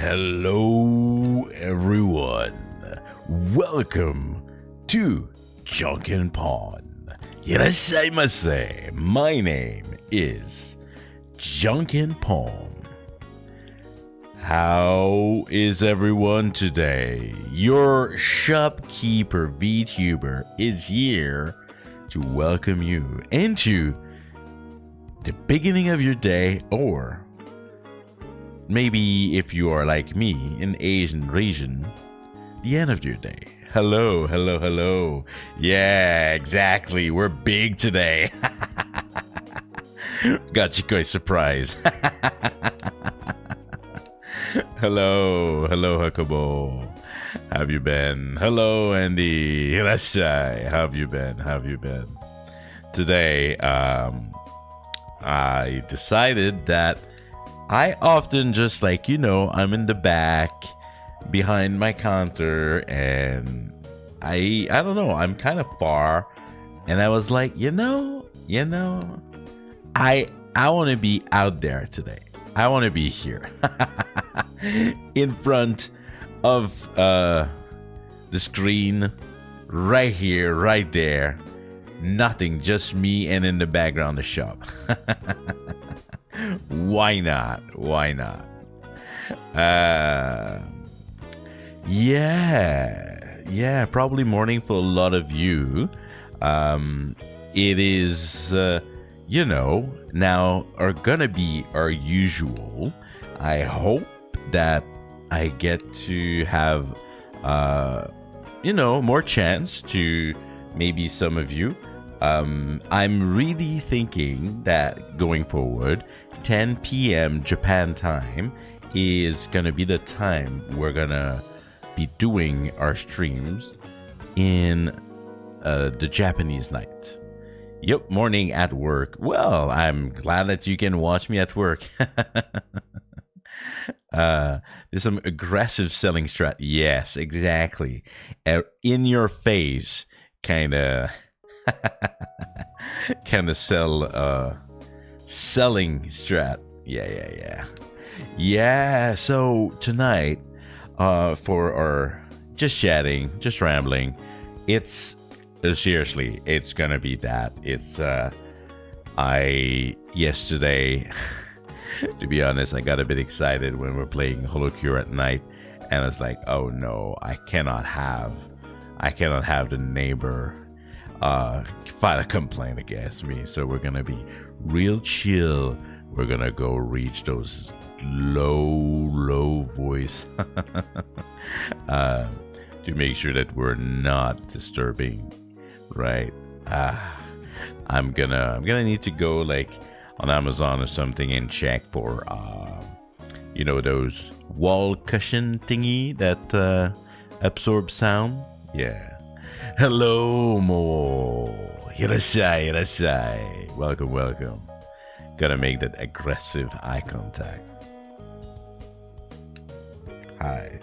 Hello, everyone. Welcome to Janken Pond. Irashaimase. My name is Janken Pomme. How is everyone today? Your shopkeeper Vtuber is here to welcome you into the beginning of your day, or maybe if you are like me, in Asian region, the end of your day. Hello, hello, hello. Yeah, exactly. We're big today. Got you guys surprised. Hello, hello, Hakubo. How have you been? Hello, Andy. Hirashai. How have you been? How have you been? Today, I decided that I often just I'm in the back behind my counter, and I don't know, I'm kind of far, and I was like, I want to be out there today. I want to be here in front of the screen, right here, right there. Nothing, just me, and in the background the shop. Why not? Why not? Yeah, probably morning for a lot of you. It is, now are gonna be our usual. I hope that I get to have, more chance to maybe some of you. I'm really thinking that going forward, 10 p.m. Japan time is gonna be the time we're gonna be doing our streams in the Japanese night. Yep, morning at work. Well, I'm glad that you can watch me at work. There's some aggressive selling strat. Yes, exactly. In your face, kind of selling strat. Yeah, so tonight, for our just chatting, just rambling, it's seriously, it's gonna be that. It's yesterday to be honest, I got a bit excited when we're playing Holocure at night, and I was like, oh no, I cannot have the neighbor file a complaint against me. So we're gonna be real chill. We're gonna go reach those low voice to make sure that we're not disturbing, right? I'm gonna need to go on Amazon or something and check for those wall cushion thingy that absorb sound. Yeah. Hello, Mo. Hirashai. Welcome. Gotta make that aggressive eye contact. Hi.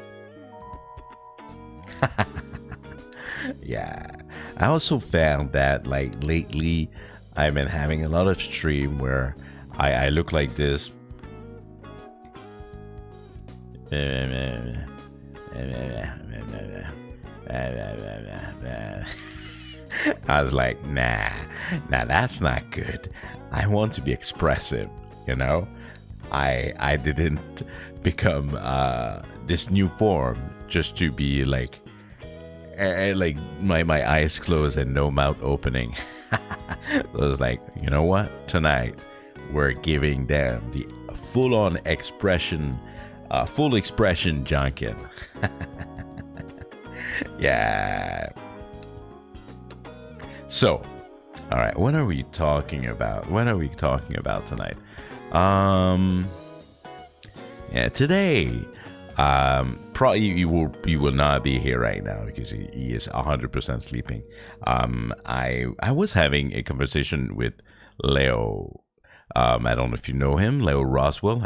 Yeah. I also found that lately I've been having a lot of stream where I look like this. I was like, nah, that's not good. I want to be expressive, I didn't become this new form just to be my eyes closed and no mouth opening. I was like, you know what? Tonight we're giving them the full expression Janken. Yeah. So, all right. What are we talking about? Tonight? Yeah, today. Probably you will not be here right now because he is 100% sleeping. I was having a conversation with Leo. I don't know if you know him, Leo Roswell.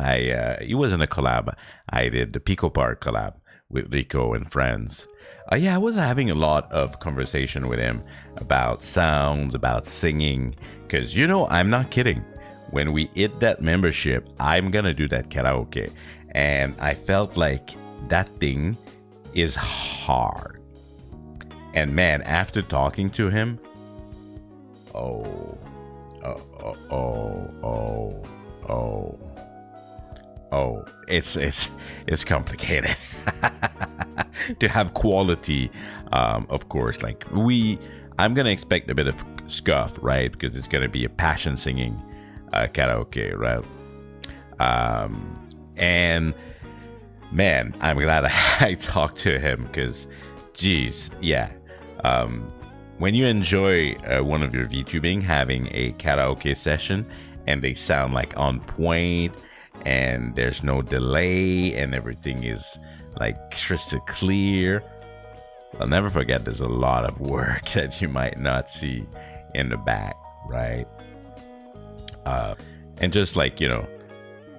He was in a collab. I did the Pico Park collab with Rico and friends. I was having a lot of conversation with him about sounds, about singing, because I'm not kidding. when we hit that membership, I'm gonna do that karaoke. And I felt like that thing is hard. And man, after talking to him, oh, it's complicated to have quality. Of course, like I'm gonna expect a bit of scuff, right? Because it's gonna be a passion singing karaoke, right? And man, I'm glad I talked to him because, geez, yeah. When you enjoy one of your VTubing having a karaoke session and they sound like on point and there's no delay and everything is like crystal clear, I'll never forget there's a lot of work that you might not see in the back, right? And just like,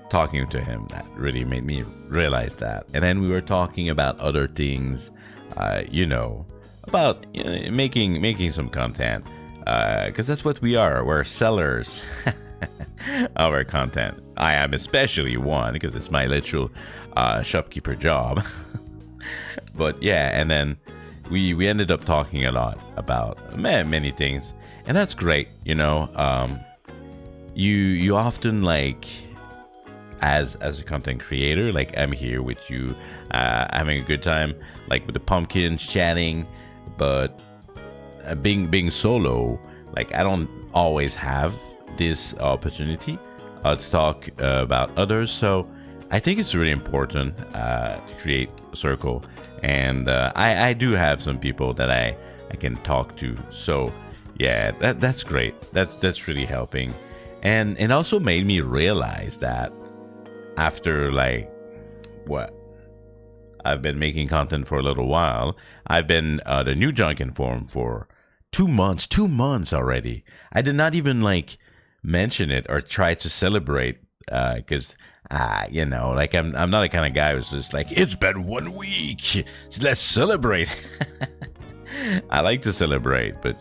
talking to him, that really made me realize that. And then we were talking about other things, about making some content, because that's what we are. We're sellers of our content. I am especially one because it's my literal shopkeeper job. But yeah, and then we ended up talking a lot about many things, and that's great. You often, like, as a content creator, like, I'm here with you, having a good time, like with the pumpkins, chatting. But being solo, like, I don't always have this opportunity to talk about others. So I think it's really important to create a circle, and I do have some people that I can talk to. So yeah, that's great. That's really helping, and it also made me realize that after, like, what, I've been making content for a little while. I've been the new Janken form for 2 months. 2 months already. I did not even, like, mention it or try to celebrate because like, I'm not the kind of guy who's just like, it's been 1 week, so let's celebrate. I like to celebrate, but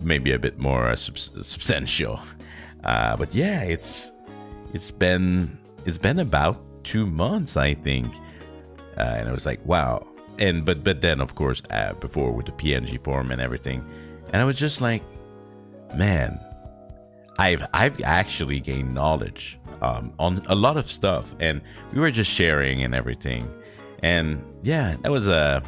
maybe a bit more substantial. But yeah, it's been about 2 months, I think. And I was like, wow. And but then, of course, before with the PNG form and everything, and I was just like, man, I've actually gained knowledge on a lot of stuff, and we were just sharing and everything. And yeah, that was a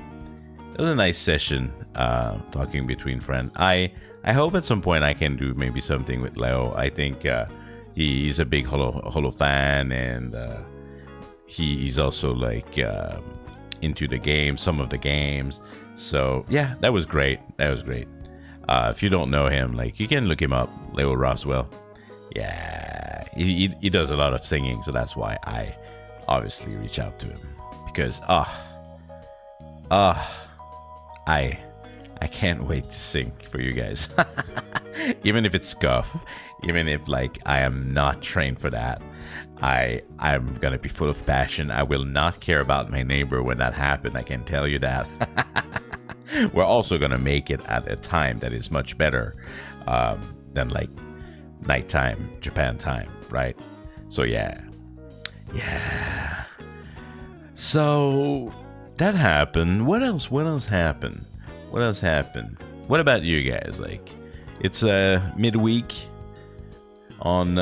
nice session, talking between friends. I hope at some point I can do maybe something with Leo. I think he's a big Holo fan, and he's also, like, into the game, some of the games. So yeah, that was great. If you don't know him, like, you can look him up, Leo Roswell. Yeah, he does a lot of singing, so that's why I obviously reach out to him, because I can't wait to sing for you guys. Even if it's scuff, even if, like, I am not trained for that, I'm gonna be full of passion. I will not care about my neighbor when that happens, I can tell you that. We're also gonna make it at a time that is much better than, like, nighttime Japan time, right? So yeah. So that happened. What else happened? What about you guys? Like, it's midweek on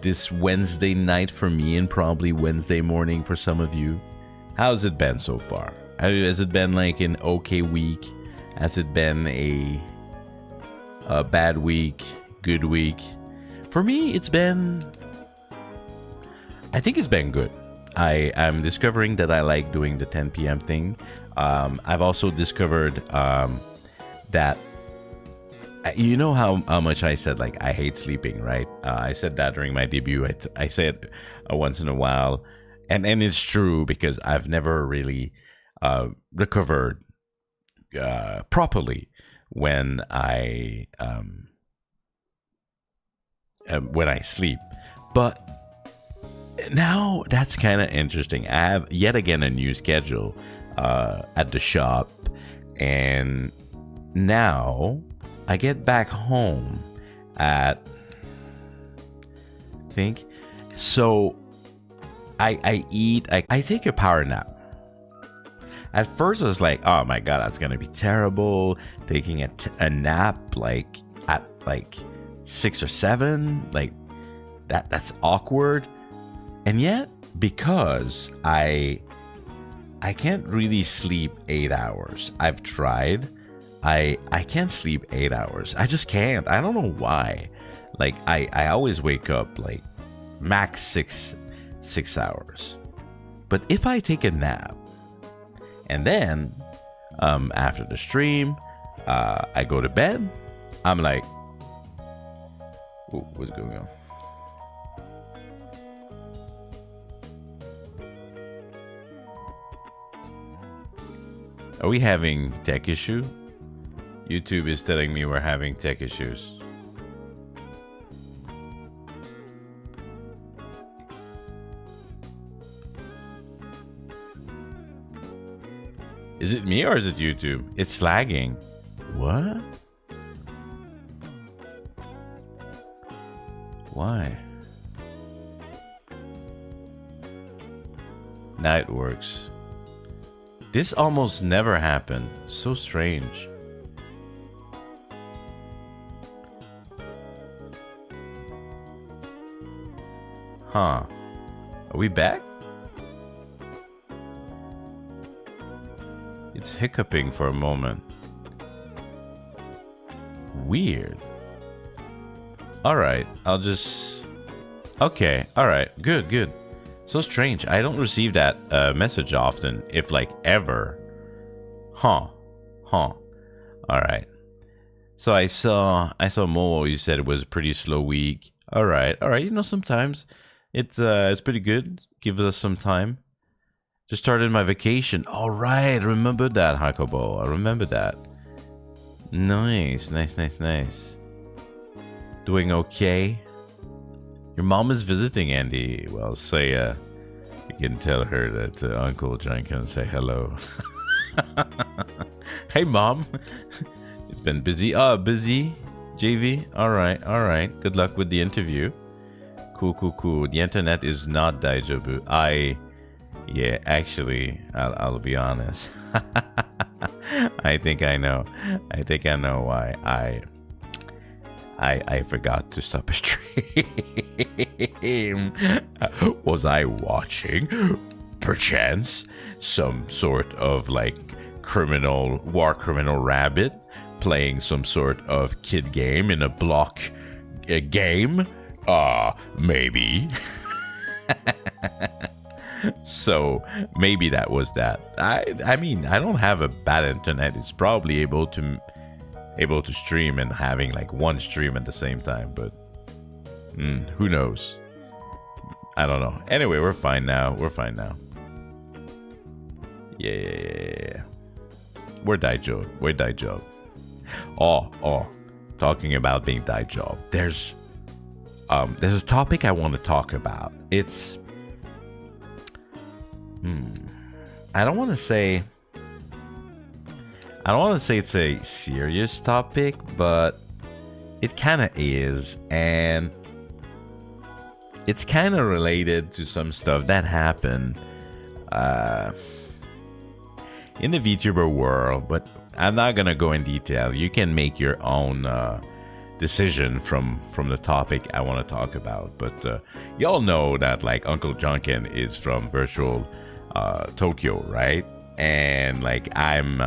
this Wednesday night for me, and probably Wednesday morning for some of you. How's it been so far? Has it been, like, an okay week? Has it been a bad week? Good week? For me, I think it's been good. I'm discovering that I like doing the 10 p.m. thing. I've also discovered that, you know how much I said, like, I hate sleeping, right? I said that during my debut. I say it once in a while, and it's true, because I've never really recovered properly when I sleep. But now that's kind of interesting. I have yet again a new schedule at the shop, and now I get back home at think. So I eat, I take a power nap. At first I was like, oh my god, that's gonna be terrible, taking a nap like at like 6 or 7, like that's awkward. And yet, because I can't really sleep 8 hours. I've tried. I can't sleep 8 hours. I just can't. I don't know why. Like I always wake up like max 6 hours. But if I take a nap and then after the stream I go to bed, I'm like, ooh, what's going on? Are we having tech issue? YouTube is telling me we're having tech issues. Is it me or is it YouTube? It's lagging. What? Why? Now it works. This almost never happened. So strange. Huh. Are we back? It's hiccuping for a moment. Weird. Alright, I'll just... Okay, alright, good. So strange. I don't receive that message often, if like ever. Huh. Alright. So I saw Momo, you said it was a pretty slow week. Alright. You know, sometimes it's pretty good. Give us some time. Just started my vacation. Alright, remember that, Hakobo. I remember that. Nice. Doing okay? Your mom is visiting, Andy. Well, say, you can tell her that Uncle Janken say hello. Hey, Mom. It's been busy. Busy, JV? Alright. Good luck with the interview. Cool. The internet is not daijobu. Yeah, actually, I'll be honest. I think I know why I forgot to stop a stream. Was I watching, perchance, some sort of like war criminal rabbit playing some sort of kid game in a block game? Maybe. So maybe that was that. I mean, I don't have a bad internet. It's probably able to stream and having like one stream at the same time, but who knows? I don't know. Anyway, we're fine now. Yeah. We're Daijob. Oh, talking about being Daijob. There's a topic I want to talk about. It's I don't want to say it's a serious topic, but it kind of is, and it's kind of related to some stuff that happened in the VTuber world, but I'm not gonna go in detail. You can make your own decision from the topic I want to talk about, but y'all know that like Uncle Janken is from virtual Tokyo, right? And like I'm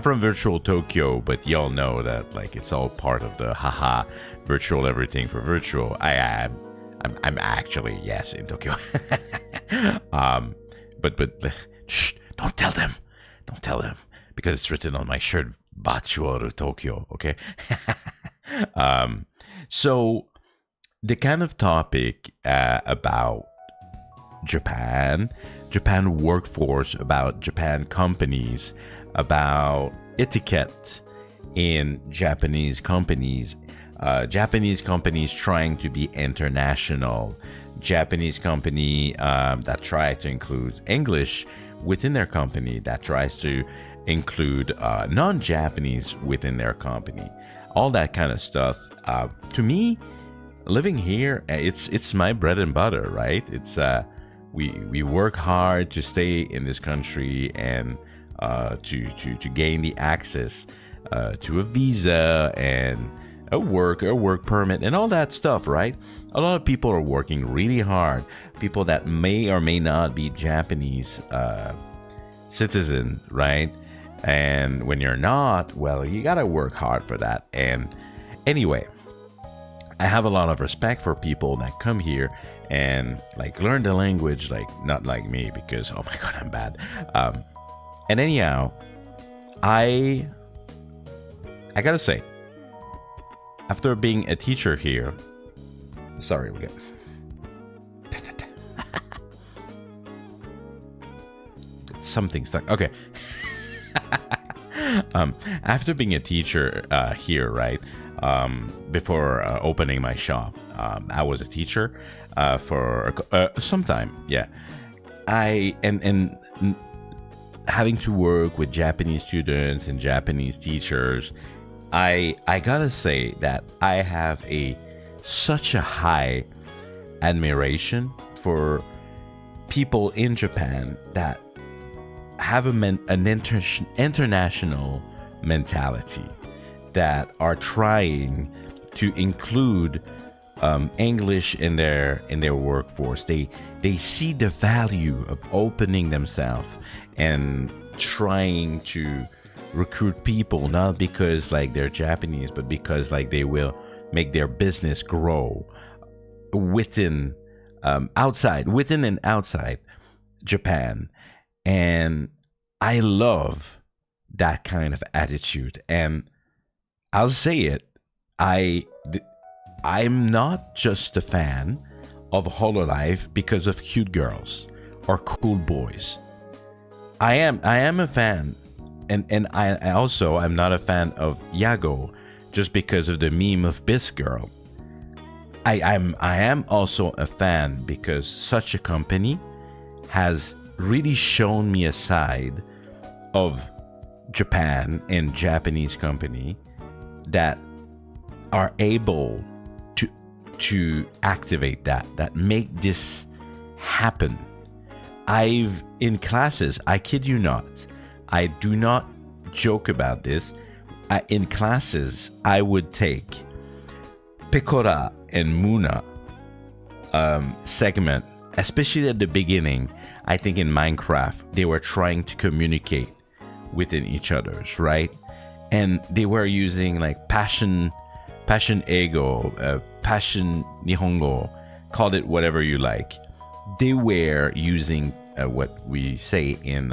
from virtual Tokyo, but y'all know that like it's all part of the haha virtual everything for virtual. I'm actually, yes, in Tokyo. But shh, don't tell them because it's written on my shirt, Virtual Tokyo, okay? So the kind of topic about Japan workforce, about Japan companies, about etiquette in Japanese companies trying to be international, Japanese company that try to include English within their company, that tries to include non-Japanese within their company, all that kind of stuff. To me, living here, it's my bread and butter, right? It's we work hard to stay in this country and to gain the access to a visa and a work permit and all that stuff, right? A lot of people are working really hard. People that may or may not be Japanese citizen, right? And when you're not, well, you gotta work hard for that. And anyway, I have a lot of respect for people that come here and like learn the language, like not like me, because oh my god, I'm bad. And anyhow, I gotta say, after being a teacher here, sorry, we got something stuck. Okay. After being a teacher here, right? Before opening my shop, I was a teacher for some time. Yeah, and having to work with Japanese students and Japanese teachers, I gotta say that I have such a high admiration for people in Japan that have an international mentality, that are trying to include English in their workforce. They see the value of opening themselves and trying to recruit people, not because like they're Japanese, but because like they will make their business grow within and outside Japan. And I love that kind of attitude. And I'll say it, I'm not just a fan of Hololive because of cute girls or cool boys. I am a fan, and I also I'm not a fan of Yago just because of the meme of Bis Girl. I am also a fan because such a company has really shown me a side of Japan and Japanese company that are able to activate that make this happen. In classes, I kid you not, I do not joke about this. In classes, I would take Pecora and Muna segment, especially at the beginning. I think in Minecraft, they were trying to communicate within each other's, right? And they were using like passion ego, passion Nihongo, call it whatever you like. They were using what we say in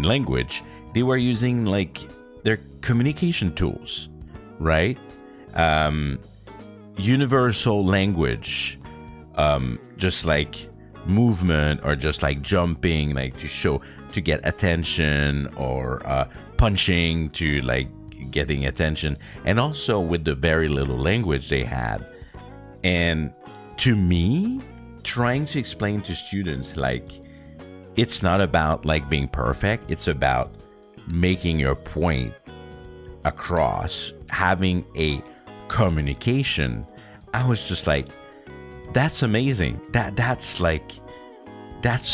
language. They were using like their communication tools, right? Universal language, just like movement or just like jumping, like to get attention, or punching to like getting attention, and also with the very little language they had. And to me, trying to explain to students like it's not about like being perfect, it's about making your point across, having a communication. I was just like, that's amazing. That's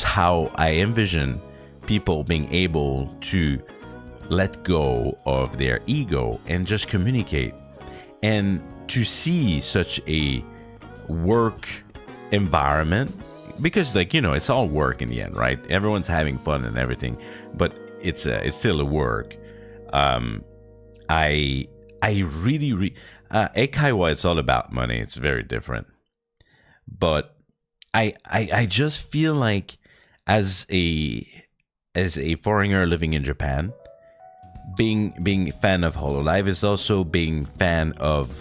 how I envision people being able to let go of their ego and just communicate. And to see such a work environment, because like, you know, it's all work in the end, right? Everyone's having fun and everything, but it's still a work. I really Eikaiwa, it's all about money. It's very different. But I just feel like as a foreigner living in Japan, being a fan of Hololive is also being fan of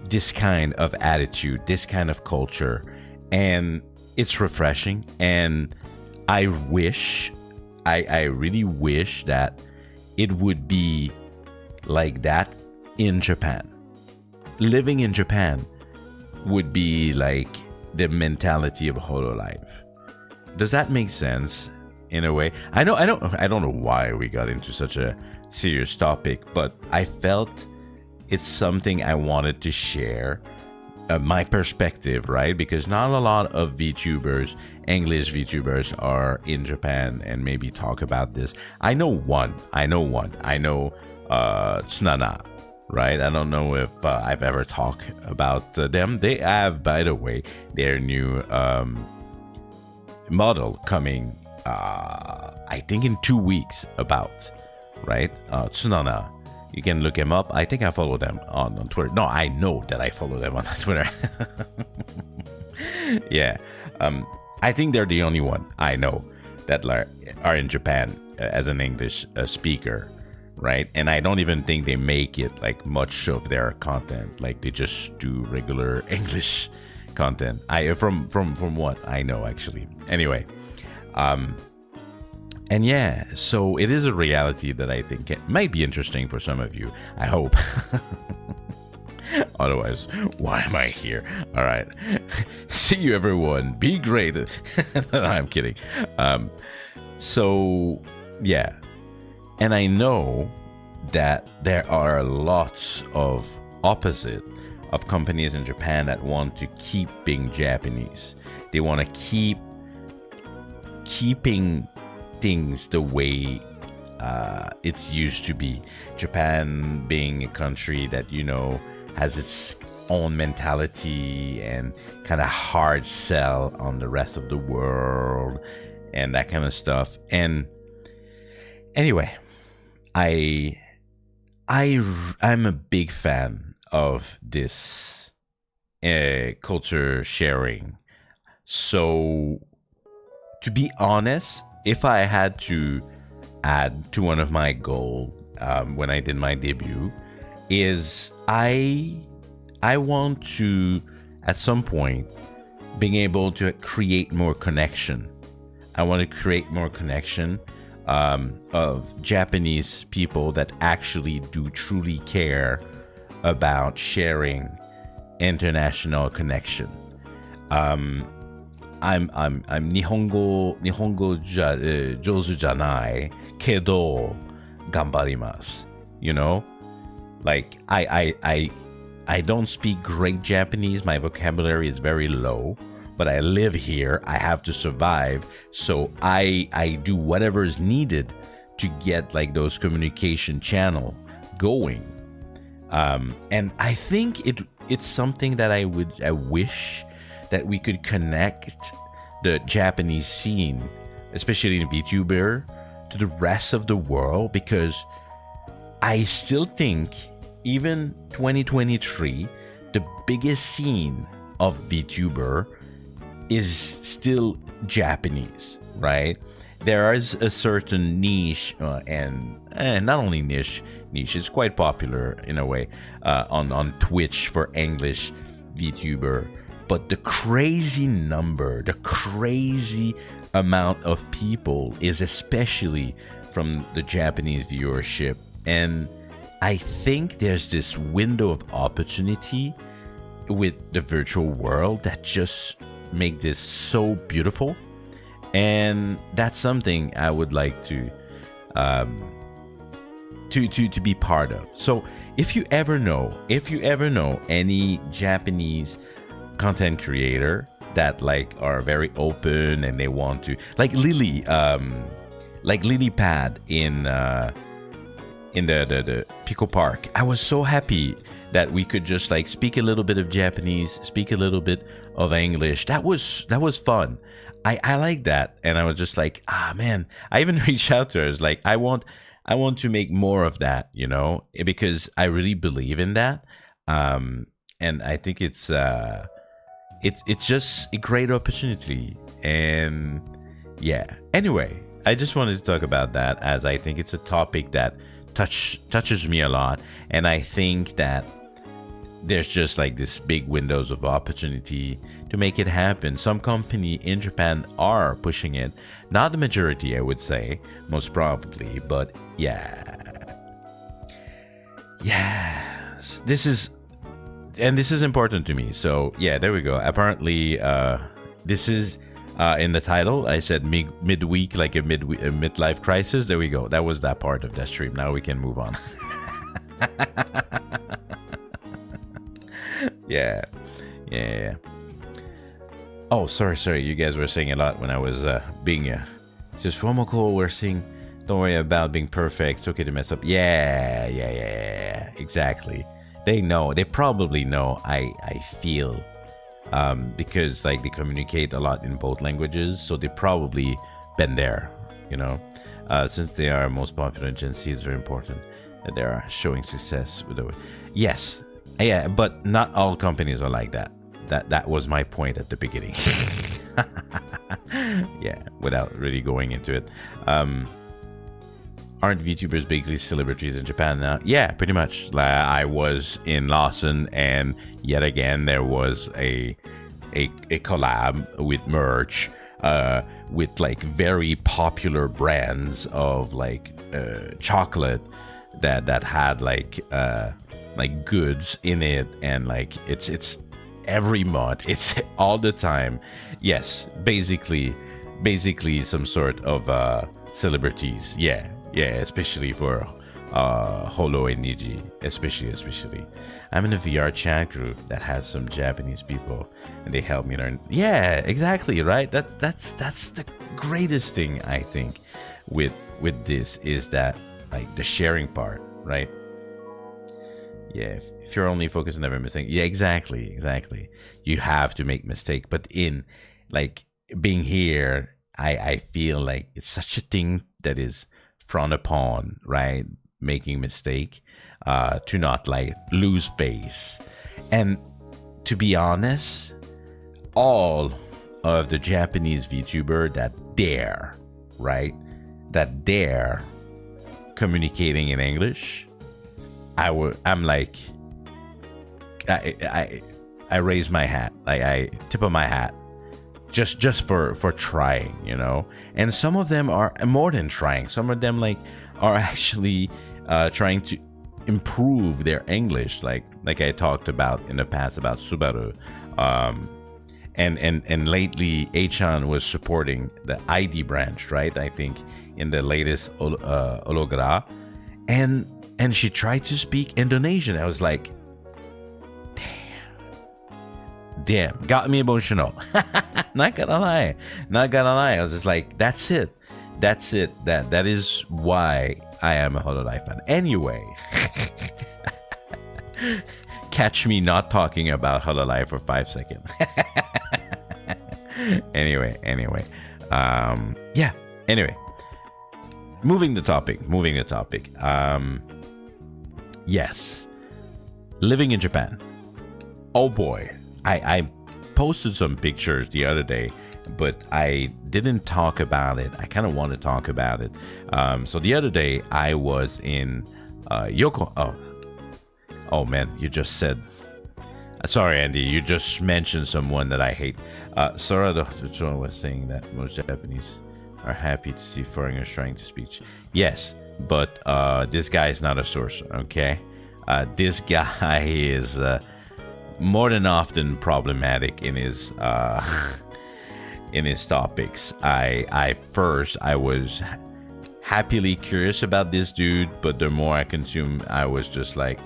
this kind of attitude, this kind of culture, and it's refreshing. And I really wish that it would be like that in Japan. Living in Japan would be like the mentality of Hololive. Does that make sense in a way? I don't know why we got into such a serious topic, but I felt it's something I wanted to share. My perspective, right? Because not a lot of VTubers, English VTubers, are in Japan and maybe talk about this. I know one. I know Tsunana, right? I don't know if I've ever talked about them. They have, by the way, their new model coming, I think in 2 weeks about, right? Tsunana. You can look him up. I think I follow them on Twitter. No, I know that I follow them on Twitter. Yeah. I think they're the only one I know that are in Japan as an English speaker, right? And I don't even think they make it like much of their content. Like they just do regular English content. From what I know, actually. Anyway. And yeah, so it is a reality that I think it might be interesting for some of you. I hope. Otherwise, why am I here? All right. See you, everyone. Be great. No, I'm kidding. So, yeah. And I know that there are lots of opposite of companies in Japan that want to keep being Japanese. They want to keeping things the way it's used to be. Japan being a country that, you know, has its own mentality and kind of hard sell on the rest of the world and that kind of stuff. And anyway, I'm a big fan of this culture sharing. So to be honest, if I had to add to one of my goals when I did my debut, is I want to, at some point, being able to create more connection. I want to create more connection of Japanese people that actually do truly care about sharing international connection. I'm 日本語じゃ、上手じゃないけど頑張ります you know, like I don't speak great Japanese. My vocabulary is very low, but I live here. I have to survive, so I do whatever is needed to get like those communication channel going. And I think it's something that I wish that we could connect the Japanese scene, especially in Vtuber, to the rest of the world, because I still think, even 2023, the biggest scene of Vtuber is still Japanese, right? There is a certain niche, and not only niche, it's quite popular in a way on Twitch for English Vtuber. But the crazy number, the crazy amount of people is especially from the Japanese viewership. And I think there's this window of opportunity with the virtual world that just make this so beautiful. And that's something I would like to be part of. So if you ever know any Japanese content creator that like are very open and they want to, like Lily Pad in the Pico Park. I was so happy that we could just like speak a little bit of Japanese, speak a little bit of English. That was fun. I like that, and I was just like, man. I even reached out to her. It's like, I want to make more of that, you know, because I really believe in that. And I think it's just a great opportunity. And yeah, anyway, I just wanted to talk about that, as I think it's a topic that touches me a lot, and I think that there's just like this big windows of opportunity to make it happen. Some company in Japan are pushing it, not the majority, I would say, most probably, but yes, this is important to me. So yeah, there we go. Apparently this is in the title I said midweek, like a midlife crisis. There we go. That was that part of that stream. Now we can move on. Yeah, yeah. Oh, sorry. You guys were saying a lot when I was being just promo call. We're saying, don't worry about being perfect. It's okay to mess up. Yeah. Exactly. They know. They probably know. I feel because like they communicate a lot in both languages, so they probably been there. You know, since they are most popular in Gen Z, it's very important that they are showing success with the. Yes, yeah, but not all companies are like that. That was my point at the beginning. Yeah, without really going into it. Aren't VTubers basically celebrities in Japan now? Yeah, pretty much. I was in Lawson, and yet again there was a collab with merch with like very popular brands of like chocolate that had like goods in it, and like it's every month, it's all the time. Yes, basically some sort of celebrities. Yeah, especially for Holo and Niji, especially. I'm in a VR chat group that has some Japanese people, and they help me learn. Yeah, exactly, right. That's the greatest thing I think with this is that like the sharing part, right? Yeah, if you're only focused on never mistake. Yeah, exactly. You have to make mistake, but in like being here, I feel like it's such a thing that is frowned upon, right? Making mistake, to not like lose face. And to be honest, all of the Japanese VTuber that dare, right? That dare communicating in English, I'm like, I raise my hat, like I tip of my hat, just for trying, you know. And some of them are more than trying. Some of them like are actually trying to improve their English, like I talked about in the past about Subaru, and lately Achan was supporting the ID branch, right? I think in the latest Ologra, and she tried to speak Indonesian. I was like, damn, got me emotional. Not gonna lie. I was just like, that's it. That is why I am a Hololive fan. Anyway, catch me not talking about Hololive for 5 seconds. Anyway. Yeah. Anyway, moving the topic. Yes, living in Japan. Oh boy, I posted some pictures the other day, but I didn't talk about it. I kind of want to talk about it. So the other day I was in Yoko. Oh man, you just said. Sorry, Andy. You just mentioned someone that I hate. Sora was saying that most Japanese are happy to see foreigners trying to speak. Yes, but this guy is not a source. Okay, this guy is more than often problematic in his topics. I was happily curious about this dude, but the more I consume, I was just like,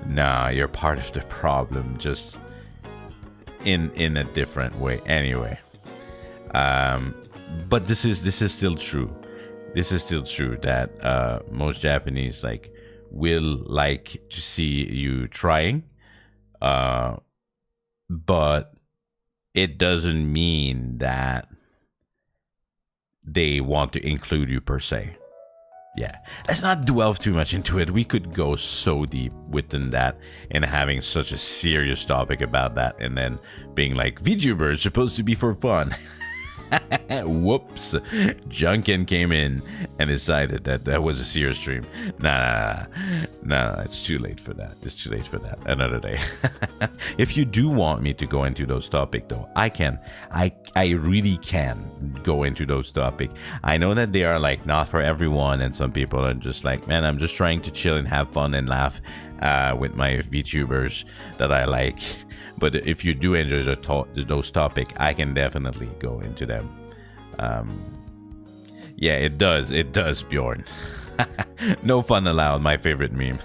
nah, you're part of the problem, just in a different way. Anyway, but this is still true. This is still true that most Japanese like will like to see you trying, but it doesn't mean that they want to include you per se. Yeah, let's not delve too much into it. We could go so deep within that and having such a serious topic about that, and then being like, VTuber is supposed to be for fun. Whoops, Janken came in and decided that was a serious stream. Nah, it's too late for that. Another day. If you do want me to go into those topics, though, I can. I really can go into those topics. I know that they are like not for everyone, and some people are just like, man, I'm just trying to chill and have fun and laugh with my VTubers that I like. But if you do enjoy those topics, I can definitely go into them. Yeah, it does, Bjorn. No fun allowed, my favorite meme.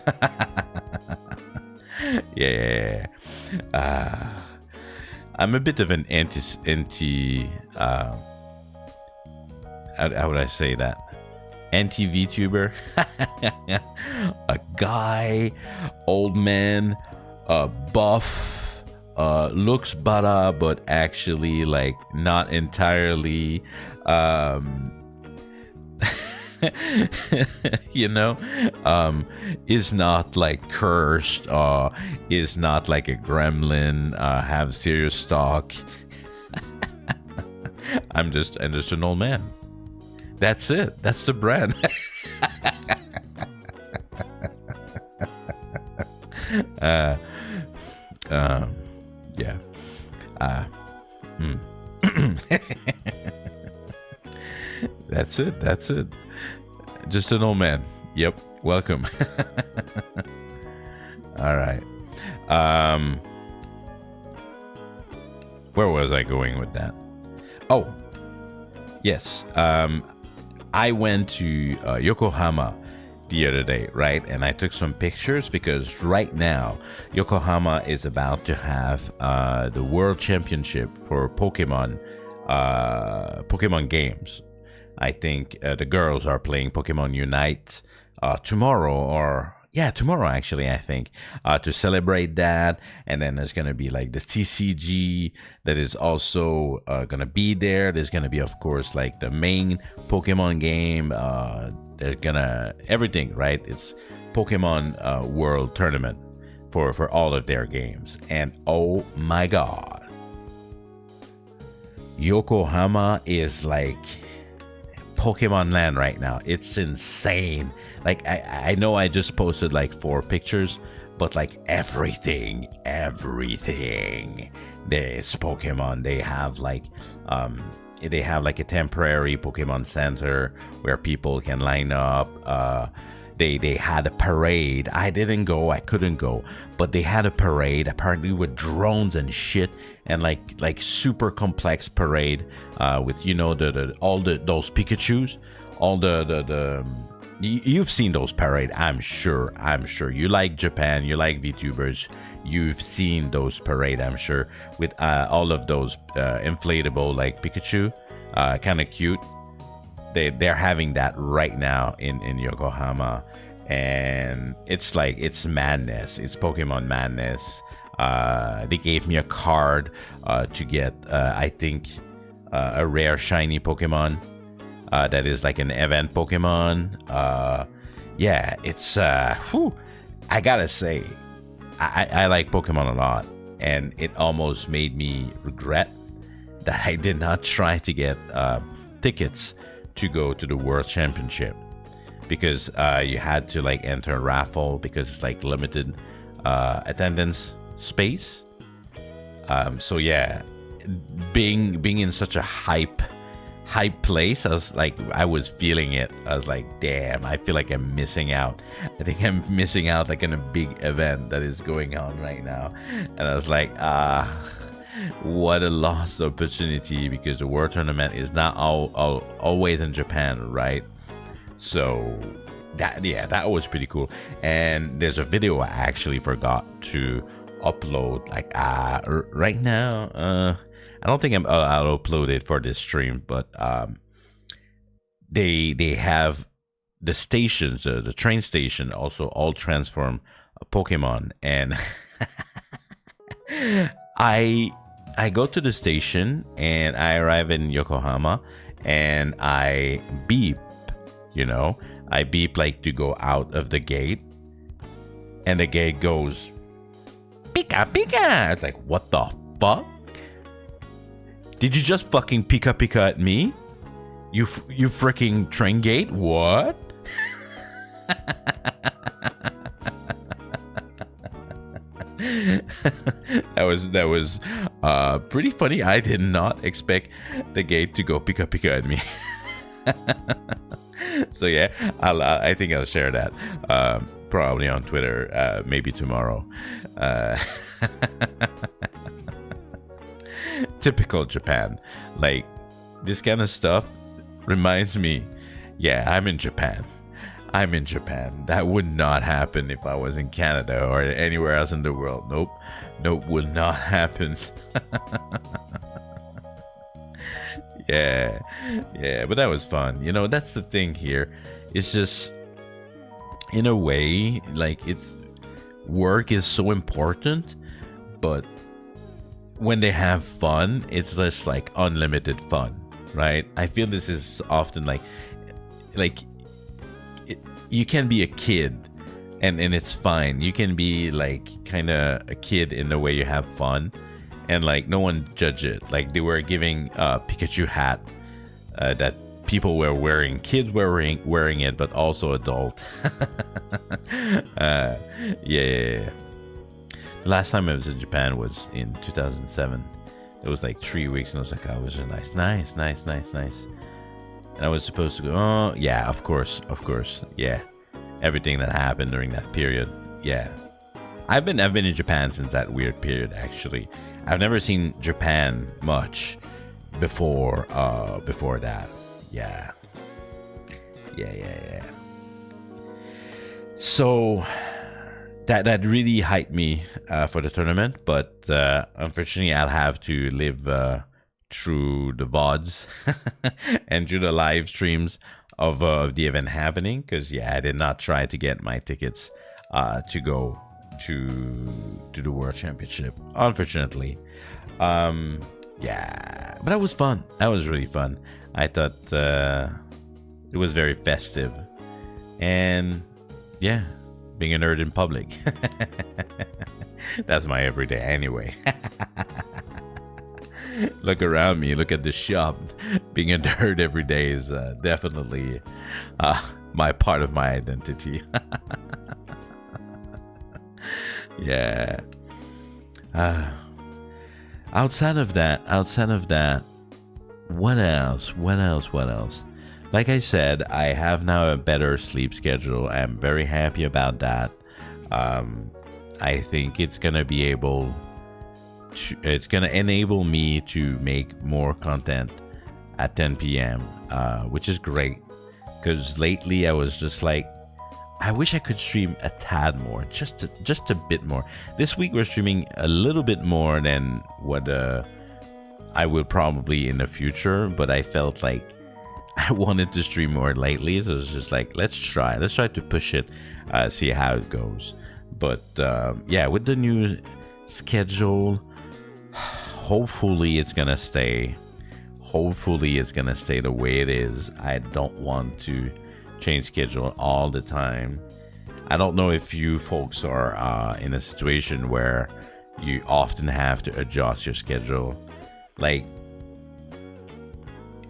Yeah. I'm a bit of an anti how would I say that? Anti Vtuber. A guy, old man, buff, looks better, but actually like not entirely. You know, is not like cursed, is not like a gremlin, have serious talk. I'm just an old man. That's it. That's the brand. Yeah. That's it. Just an old man. Yep. Welcome. All right. Where was I going with that? Oh, yes. I went to Yokohama the other day, right? And I took some pictures because right now Yokohama is about to have the World Championship for Pokemon games. I think the girls are playing Pokemon Unite tomorrow actually, I think, to celebrate that. And then there's going to be like the TCG that is also going to be there. There's going to be, of course, like the main Pokemon game. They're going to everything, right? It's Pokemon World Tournament for all of their games. And oh my God, Yokohama is like Pokemon land right now. It's insane. Like I know I just posted like 4 pictures, but like everything there's Pokemon. They have like a temporary Pokemon center where people can line up. They had a parade. I didn't go, I couldn't go, but they had a parade apparently with drones and shit, and like super complex parade with those Pikachus, all the you've seen those parade. I'm sure you like Japan, you like VTubers, you've seen those parade, I'm sure, with all of those inflatable like Pikachu, kind of cute. They're having that right now in Yokohama, and it's madness. It's Pokemon madness. They gave me a card to get I think a rare shiny Pokemon that is like an event Pokemon. Yeah, it's I gotta say, I like Pokemon a lot, and it almost made me regret that I did not try to get tickets to go to the World Championship, because you had to like enter a raffle because it's like limited attendance space. So yeah, being in such a hype place, I was feeling it. I was like, damn, I feel like I'm missing out. I think I'm missing out like in a big event that is going on right now. And I was like, what a lost opportunity, because the World Tournament is not always in Japan, right? So that was pretty cool. And there's a video I actually forgot to upload, like right now. I don't think I'll upload it for this stream, but they have the stations, the train station, also all transform Pokemon, and I go to the station and I arrive in Yokohama, and I beep, like to go out of the gate, and the gate goes Pika Pika. It's like, what the fuck? Did you just fucking Pika Pika at me? You freaking train gate? What? that was pretty funny. I did not expect the gate to go Pika Pika at me. So yeah, I think I'll share that probably on Twitter, maybe tomorrow. Typical Japan. Like, this kind of stuff reminds me, yeah, I'm in Japan. I'm in Japan. That would not happen if I was in Canada or anywhere else in the world. Nope. Nope, would not happen. Yeah. Yeah, but that was fun. You know, that's the thing here. It's just, in a way, like, it's work is so important, but when they have fun, it's just like unlimited fun, right? I feel this is often like you can be a kid and it's fine. You can be like kind of a kid in the way you have fun, and like no one judge it. Like they were giving a Pikachu hat that people were wearing, kids were wearing it, but also adult. Yeah. The last time I was in Japan was in 2007. It was like 3 weeks, and I was like, oh, it was nice. And I was supposed to go, oh, yeah, of course, yeah. Everything that happened during that period, yeah. I've been in Japan since that weird period, actually. I've never seen Japan much before that. Yeah. So that really hyped me for the tournament, but unfortunately I'll have to live through the VODs and through the live streams of the event happening, because I did not try to get my tickets to go to the World Championship, unfortunately. Yeah, but that was fun. That was really fun. I thought it was very festive, and yeah, being a nerd in public. That's my everyday anyway. Look around me, look at the shop. Being a nerd every day is definitely my part of my identity. Yeah. Outside of that, what else? Like I said, I have now a better sleep schedule. I'm very happy about that. I think it's gonna enable me to make more content at 10 p.m., which is great. Because lately I was just like, I wish I could stream a tad more, just a bit more. This week we're streaming a little bit more than what I will probably in the future, but I felt like I wanted to stream more lately, so it's just like, let's try to push it, see how it goes. But yeah, with the new schedule, hopefully it's gonna stay the way it is. I don't want to change schedule all the time. I don't know if you folks are in a situation where you often have to adjust your schedule, like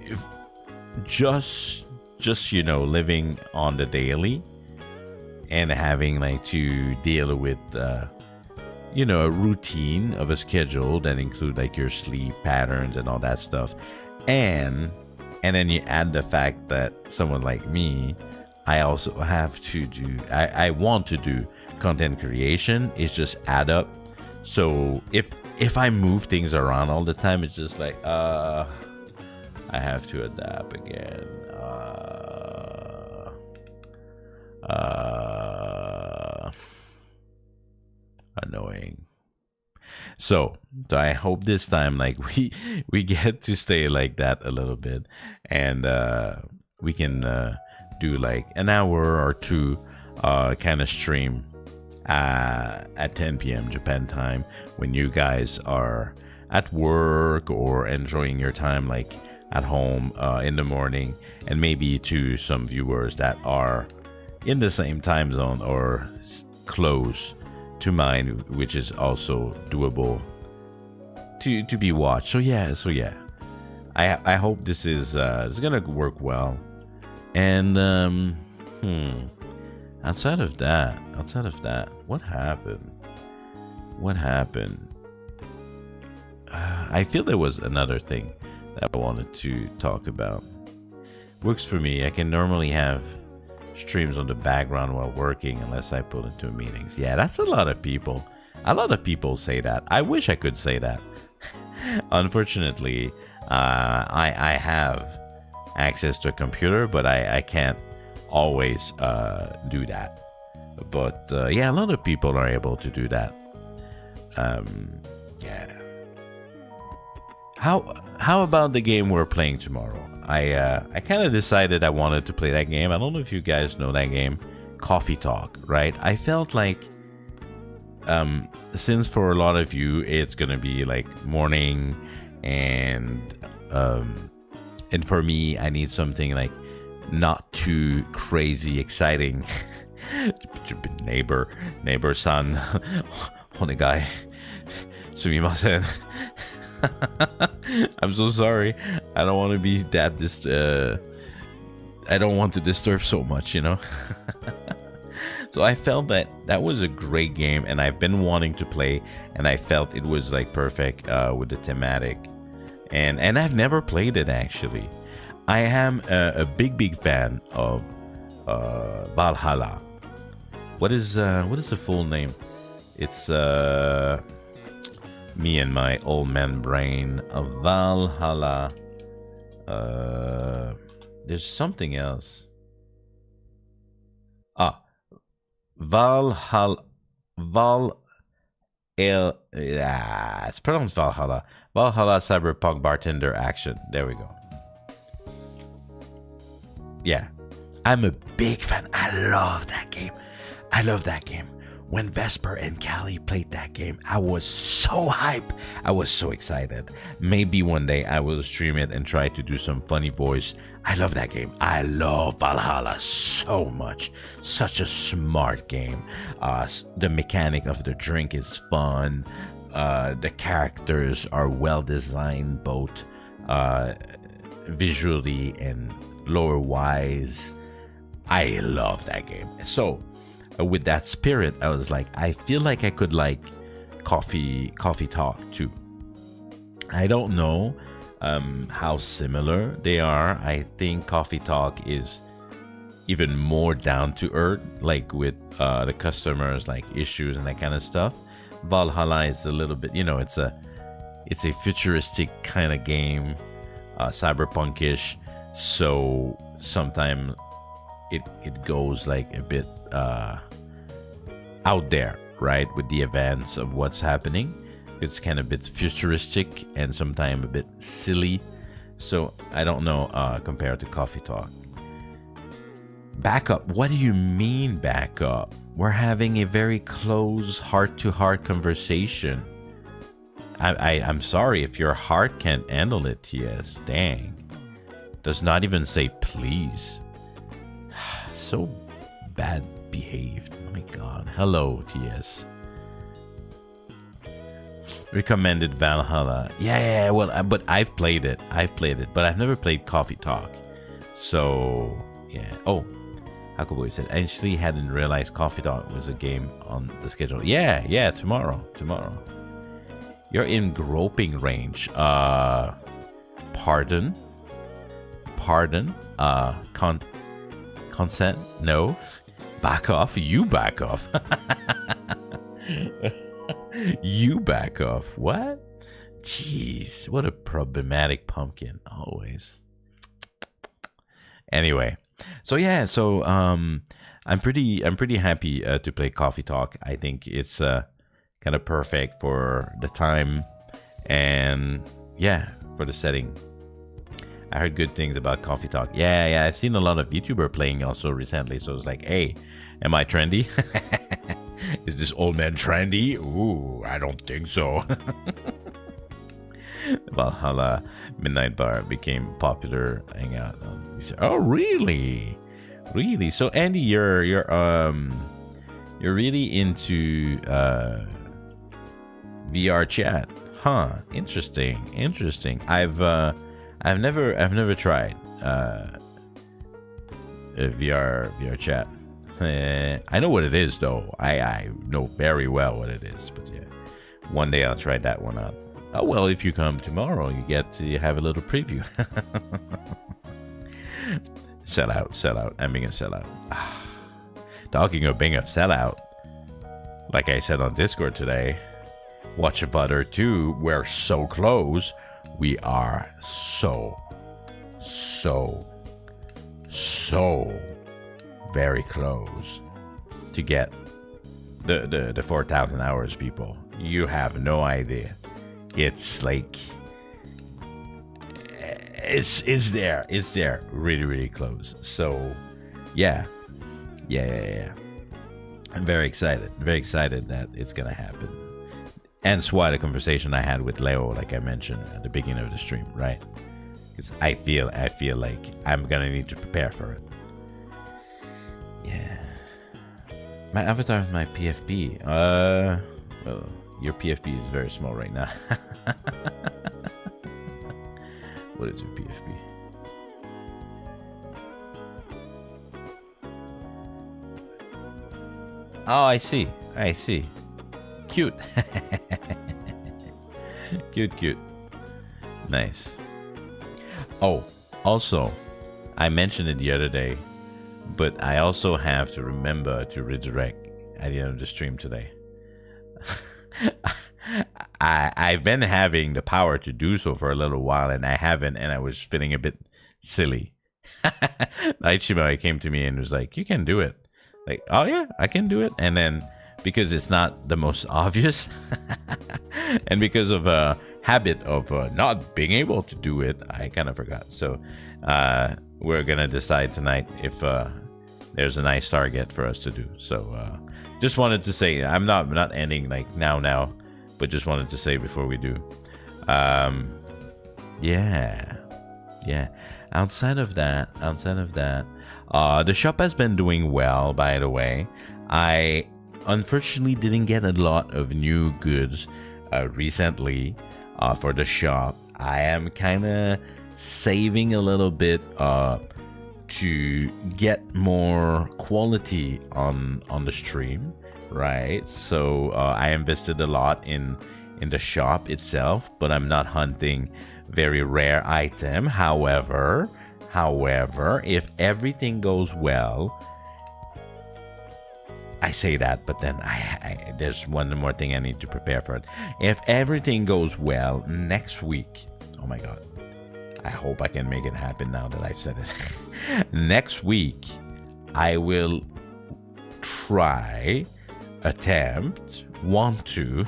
if just living on the daily and having like to deal with a routine of a schedule that include like your sleep patterns and all that stuff, and then you add the fact that someone like me, I also have to do, I want to do content creation. It's just add up. So if I move things around all the time, it's just like I have to adapt again. Annoying. So I hope this time like we get to stay like that a little bit, and we can do like an hour or two kind of stream at 10 p.m. Japan time, when you guys are at work or enjoying your time like at home in the morning, and maybe to some viewers that are in the same time zone or close to mine, which is also doable to be watched. So yeah, I hope this is gonna work well. And outside of that, what happened? I feel there was another thing that I wanted to talk about. Works for me. I can normally have streams on the background while working unless I pull into meetings. Yeah, that's a lot of people. A lot of people say that. I wish I could say that. Unfortunately, I have access to a computer, but I can't always do that. But yeah, a lot of people are able to do that. Yeah. How about the game we're playing tomorrow? I kind of decided I wanted to play that game. I don't know if you guys know that game, Coffee Talk, right? I felt like since for a lot of you it's gonna be like morning, and for me I need something like not too crazy exciting. neighbor san onegai sumimasen. I'm so sorry. I don't want to be that I don't want to disturb so much, you know. So I felt that that was a great game, and I've been wanting to play, and I felt it was like perfect with the thematic, and I've never played it actually. I am a big fan of Valhalla. What is the full name? It's me and my old man brain of Valhalla. There's something else. Valhalla. It's pronounced Valhalla. Valhalla Cyberpunk Bartender Action. There we go. Yeah, I'm a big fan. I love that game. When Vesper and Callie played that game, I was so hyped. I was so excited. Maybe one day I will stream it and try to do some funny voice. I love that game. I love Valhalla so much. Such a smart game. The mechanic of the drink is fun. The characters are well designed, both visually and lore-wise. I love that game. So with that spirit, I was like, I feel like I could like Coffee Talk too. I don't know how similar they are. I think Coffee Talk is even more down to earth, like with the customers, like issues and that kind of stuff. Valhalla is a little bit, you know, it's a futuristic kind of game, cyberpunkish. So sometimes it goes like a bit out there, right, with the events of what's happening. It's kind of a bit futuristic and sometimes a bit silly. So I don't know compared to Coffee Talk. Backup. What do you mean backup? We're having a very close heart-to-heart conversation. I'm sorry if your heart can't handle it, TS. Dang. Does not even say please. So bad behaved. Oh my god. Hello, TS. Recommended Valhalla. Yeah. Well, but I've played it. But I've never played Coffee Talk. So yeah. Oh, Hakuboy said, I actually hadn't realized Coffee Talk was a game on the schedule. Yeah. Tomorrow. You're in groping range. Pardon. Consent? No. Back off. You back off. You back off. What? Jeez, what a problematic pumpkin. Always. Anyway, so yeah, I'm pretty happy to play Coffee Talk. I think it's kind of perfect for the time and yeah, for the setting. I heard good things about Coffee Talk. Yeah, I've seen a lot of Vtuber playing also recently. So it's like, hey, am I trendy? Is this old man trendy? Ooh, I don't think so. Valhalla Midnight Bar became popular hangout. Oh, really? So Andy, you're really into VR chat, huh? Interesting. I've never tried a VR chat. I know what it is though. I know very well what it is. But yeah, one day I'll try that one out. Oh well, if you come tomorrow, you get to have a little preview. Sell out. I'm being a sellout. Talking of being a sellout, like I said on Discord today, Watch of Other 2, we're so close. We are so very close to get the 4,000 hours, people. You have no idea. It's like it's there really, really close. So yeah. I'm very excited that it's gonna happen. Hence why the conversation I had with Leo, like I mentioned at the beginning of the stream, right? Because I feel like I'm gonna need to prepare for it. Yeah. My avatar is my PFP. Well, your PFP is very small right now. What is your PFP? Oh, I see. Cute. Cute. Nice. Oh, also, I mentioned it the other day, but I also have to remember to redirect at the end of the stream today. I've been having the power to do so for a little while, and I haven't, and I was feeling a bit silly. Aichiba came to me and was like, "You can do it." Like, oh yeah, I can do it. And then because it's not the most obvious, and because of a habit of not being able to do it, I kind of forgot. So we're gonna decide tonight if there's a nice target for us to do. So just wanted to say, I'm not ending like now, but just wanted to say before we do. Yeah. Outside of that, the shop has been doing well, by the way. I unfortunately didn't get a lot of new goods recently for the shop. I am kind of saving a little bit to get more quality on the stream, right? So I invested a lot in the shop itself, but I'm not hunting very rare item. However, if everything goes well, I say that, but then I there's one more thing I need to prepare for it. If everything goes well next week, oh my god, I hope I can make it happen now that I've said it. Next week, I will want to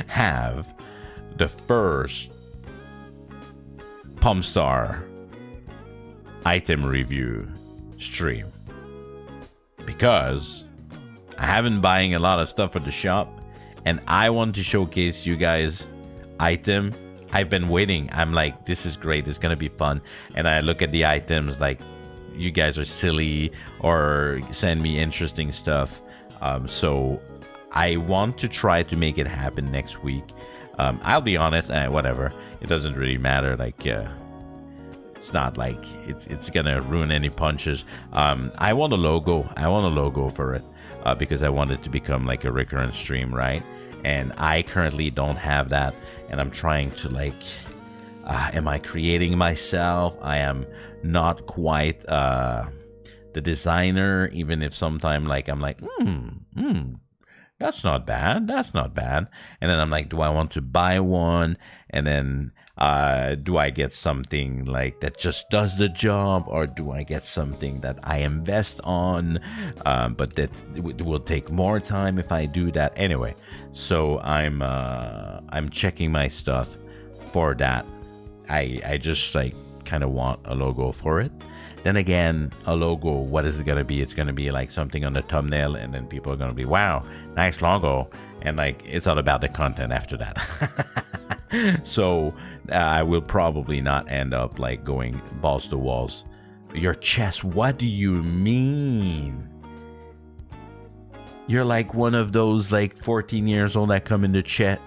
have the first Pomme Star item review stream, because I have been buying a lot of stuff for the shop and I want to showcase you guys item. I've been waiting. I'm like, this is great, it's gonna be fun. And I look at the items like, you guys are silly or send me interesting stuff. So I want to try to make it happen next week. I'll be honest, whatever, it doesn't really matter. Like it's not like it's gonna ruin any punches. I want a logo for it, because I want it to become like a recurrent stream, right? And I currently don't have that, and I'm trying to like, am I creating myself? I am not quite the designer, even if sometimes like I'm like, that's not bad, and then I'm like, do I want to buy one? And then do I get something like that just does the job, or do I get something that I invest on, but that will take more time if I do that? Anyway, so I'm checking my stuff for that. I just like kind of want a logo for it. Then again, a logo, what is it gonna be? It's gonna be like something on the thumbnail, and then people are gonna be, wow, nice logo, and like it's all about the content after that. So I will probably not end up like going balls to walls. Your chest, what do you mean? You're like one of those like 14 years old that come in the chat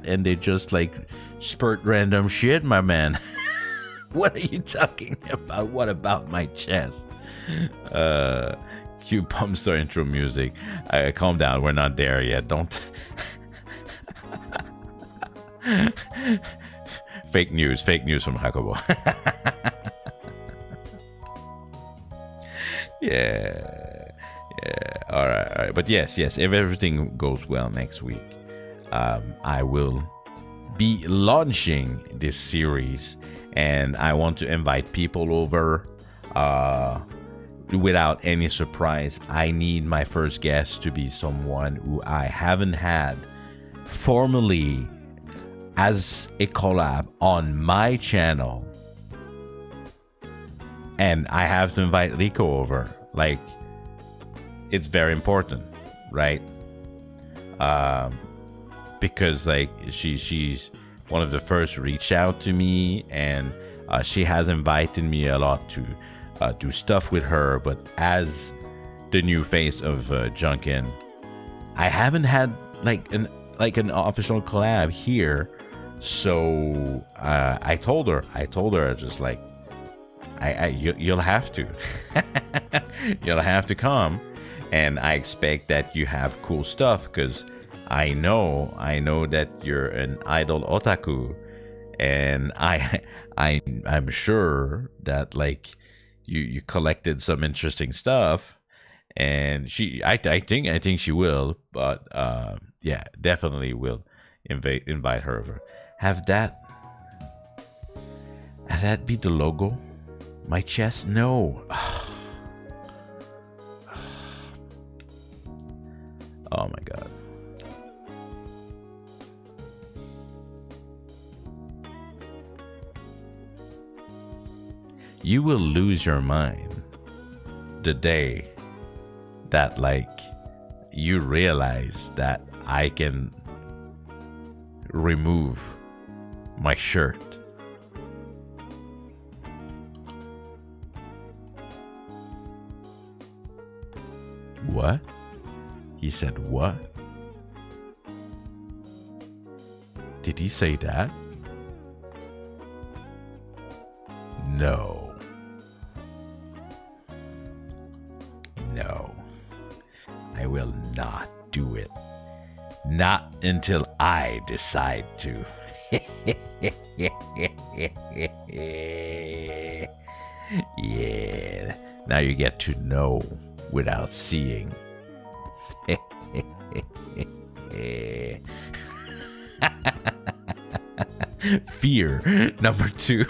and they just like spurt random shit, my man. What are you talking about? What about my chest? Cue Pomme Star intro music. Calm down, we're not there yet. Don't. Fake news from Hakobo. Yeah. All right. But yes. If everything goes well next week, I will be launching this series, and I want to invite people over. without any surprise, I need my first guest to be someone who I haven't had formally as a collab on my channel. And I have to invite Rico over. Like, it's very important, right? Because like she's one of the first to reach out to me, and she has invited me a lot to do stuff with her. But as the new face of Janken, I haven't had like an official collab here. So I told her just like, you'll have to you'll have to come, and I expect that you have cool stuff, because I know that you're an idol otaku, and I'm sure that like you collected some interesting stuff, and I think she will, but yeah, definitely will invite her over. Have that be the logo? My chest? No. Oh my god. You will lose your mind the day that like you realize that I can remove my shirt. What? He said what? Did he say that? No. No. I will not do it. Not until I decide to. Yeah. Now you get to know without seeing. Fear number 2.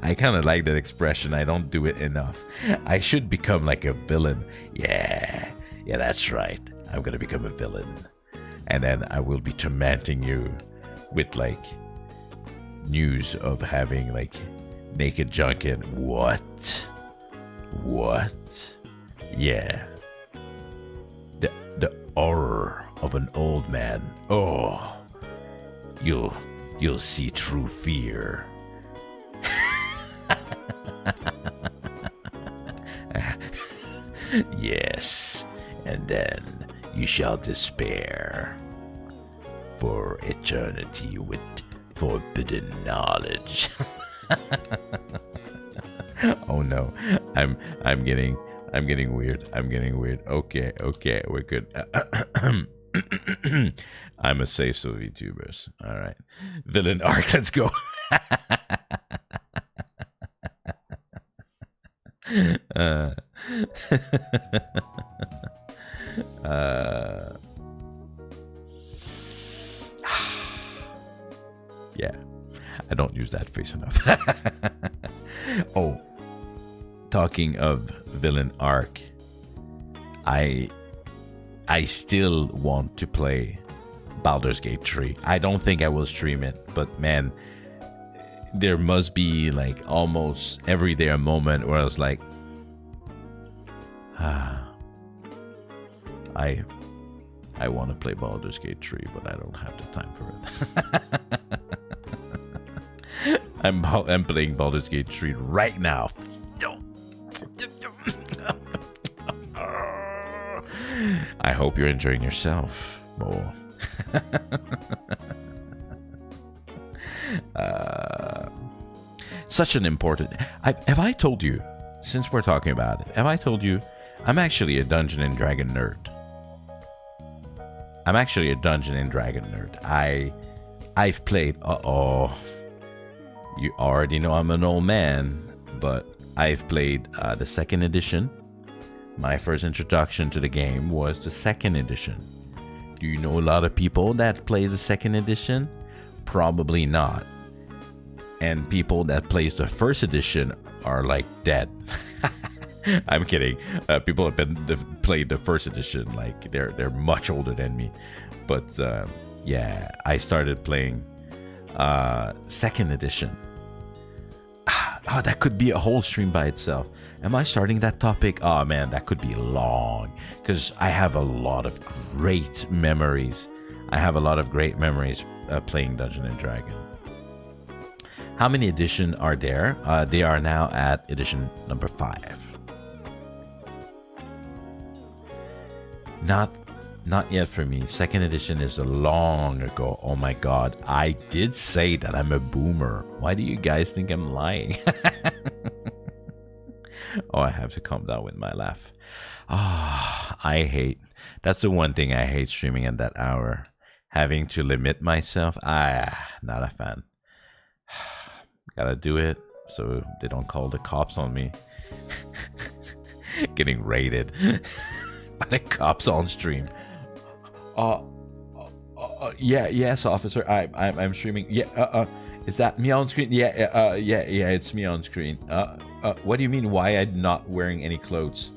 I kind of like that expression. I don't do it enough. I should become like a villain. Yeah, that's right. I'm gonna become a villain, and then I will be tormenting you with like news of having like naked Janken. What? Yeah. The horror of an old man. Oh, you'll see true fear. Yes, and then you shall despair for eternity with forbidden knowledge. Oh no, I'm getting weird. Okay, we're good. I'm a say so VTubers. All right, villain arc. Let's go. Yeah, I don't use that phrase enough. Oh, talking of villain arc, I still want to play Baldur's Gate 3. I don't think I will stream it, but man, there must be like almost every day a moment where I was like, I want to play Baldur's Gate 3, but I don't have the time for it. I'm playing Baldur's Gate 3 right now. I hope you're enjoying yourself, Mo. Such an important... Have I told you, since we're talking about it, have I told you I'm actually a Dungeon and Dragon nerd? I've played... You already know I'm an old man, but I've played the 2nd edition. My first introduction to the game was the 2nd edition. Do you know a lot of people that play the 2nd edition? Probably not. and people that plays the first edition are like dead. I'm kidding. People have played the first edition, like they're much older than me. But yeah, I started playing second edition. Oh, that could be a whole stream by itself. Am I starting that topic? Oh man, that could be long, because I have a lot of great memories. Playing Dungeon and Dragon. How many editions are there? They are now at edition number 5. Not yet for me. Second edition is long ago. Oh my god. I did say that I'm a boomer. Why do you guys think I'm lying? Oh, I have to calm down with my laugh. That's the one thing I hate streaming at that hour. Having to limit myself. Not a fan. Gotta do it so they don't call the cops on me. Getting raided by the cops on stream. Yes, officer. I'm streaming. Yeah. Is that me on screen? Yeah. It's me on screen. What do you mean? Why I'm not wearing any clothes?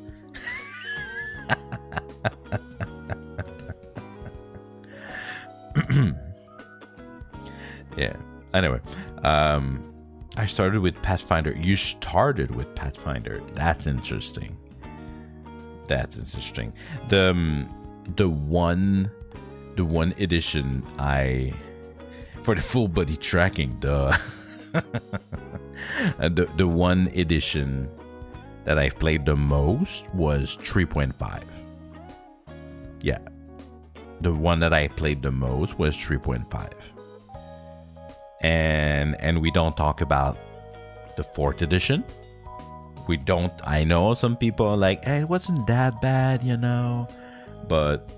Yeah. Anyway, I started with Pathfinder. You started with Pathfinder. That's interesting. The one edition for the full body tracking, the one edition that I played the most was 3.5. Yeah. The one that I played the most was 3.5. And we don't talk about the 4th edition. We don't. I know some people are like, hey, it wasn't that bad, but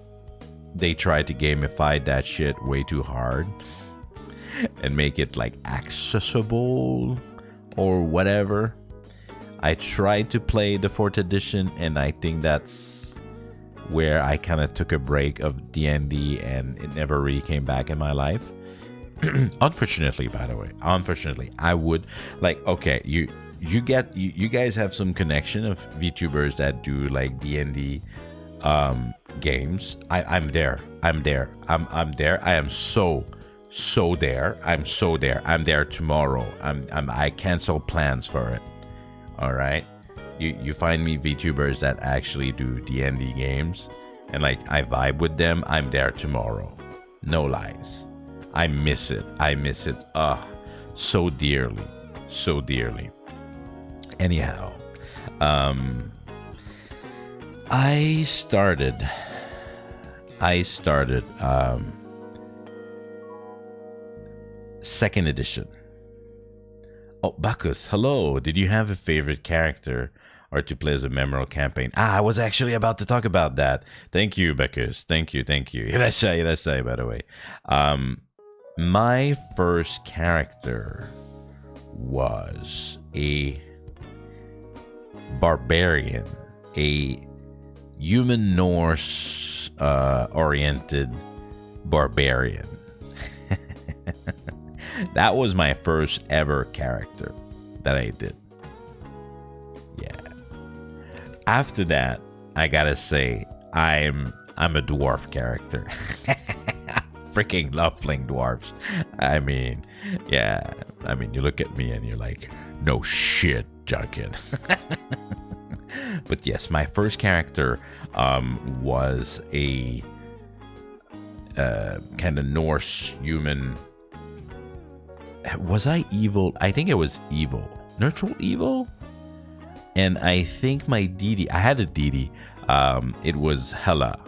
they try to gamify that shit way too hard and make it like accessible or whatever. I tried to play the 4th edition, and I think that's where I kind of took a break of D&D, and it never really came back in my life. Unfortunately, by the way, I would like, okay, you guys have some connection of VTubers that do like D&D games. I'm there. I am so there. I'm so there. I'm there tomorrow. I cancel plans for it. All right. You find me VTubers that actually do D&D games, and like I vibe with them. I'm there tomorrow. No lies. I miss it. So dearly. Anyhow, I started second edition. Oh, Bacchus, hello. Did you have a favorite character or to play as a memorable campaign? I was actually about to talk about that. Thank you, Bacchus. Thank you. Let's say, by the way. My first character was a barbarian, a human Norse oriented barbarian. That was my first ever character that I did. Yeah. After that, I gotta say, I'm a dwarf character. Freaking love playing dwarves. I mean, yeah. I mean, you look at me and you're like, no shit, Janken. But yes, my first character was a kind of Norse human. Was I evil? I think it was evil. Neutral evil? And I think my deity, I had a deity. It was Hela,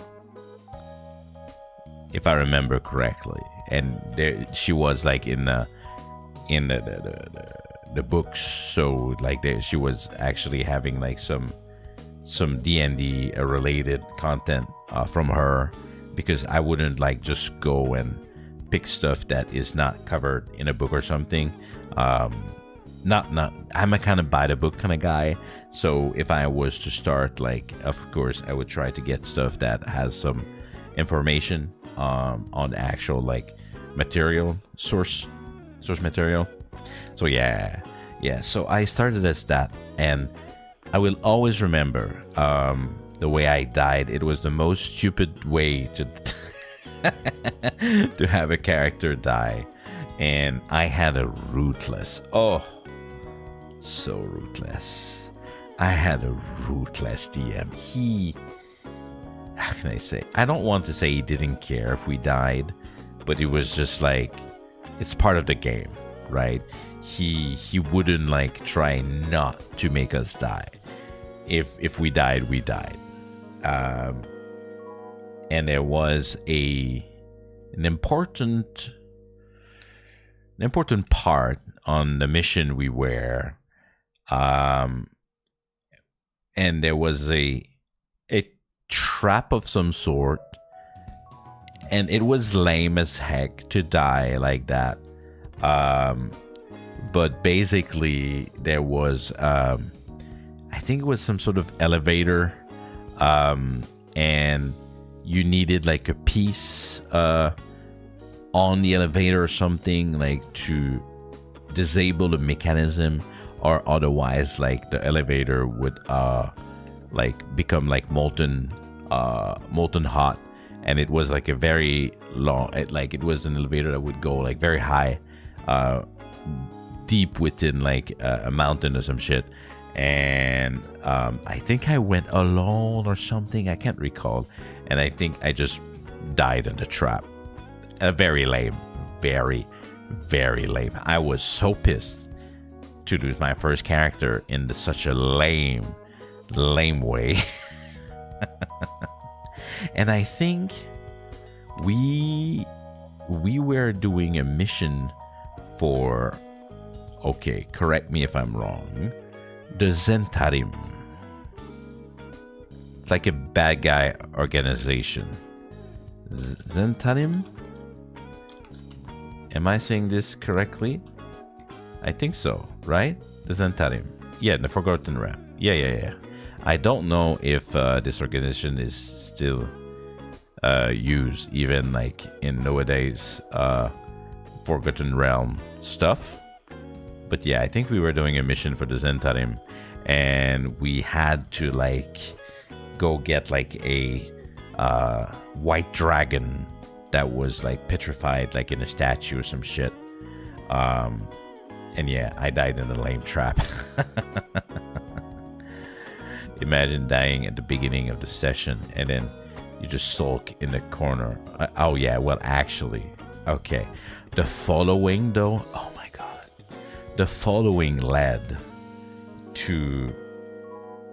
if I remember correctly. And there, she was like in the books. So like she was actually having like some D&D related content from her, because I wouldn't like just go and pick stuff that is not covered in a book or something. I'm a kind of by the book kind of guy. So if I was to start, like, of course I would try to get stuff that has some information on the actual like material source material. So yeah. So I started as that, and I will always remember the way I died. It was the most stupid way to to have a character die, and I had a ruthless. Oh, so ruthless. I had a ruthless DM. How can I say? I don't want to say he didn't care if we died, but it was just like, it's part of the game, right? He wouldn't like try not to make us die. If we died, we died. And there was an important part on the mission we were, and there was a trap of some sort, and it was lame as heck to die like that. But basically there was I think it was some sort of elevator, and you needed like a piece on the elevator or something, like to disable the mechanism, or otherwise like the elevator would like become like molten hot. And it was like a very long, like it was an elevator that would go like very high, deep within like a mountain or some shit. And I think I went alone or something, I can't recall, and I think I just died in the trap. Very lame, very lame. I was so pissed to lose my first character in such a lame way. And I think we were doing a mission for, okay, correct me if I'm wrong, the Zentarim. It's like a bad guy organization. Zentarim? Am I saying this correctly? I think so, right? The Zentarim. Yeah, the Forgotten Realm. Yeah. I don't know if this organization is still used even like in nowadays Forgotten Realm stuff. But yeah, I think we were doing a mission for the Zentarim, and we had to like go get like a white dragon that was like petrified, like in a statue or some shit. And yeah, I died in a lame trap. Imagine dying at the beginning of the session and then you just sulk in the corner. Oh yeah, well actually, okay. The following though, oh my god. The following led to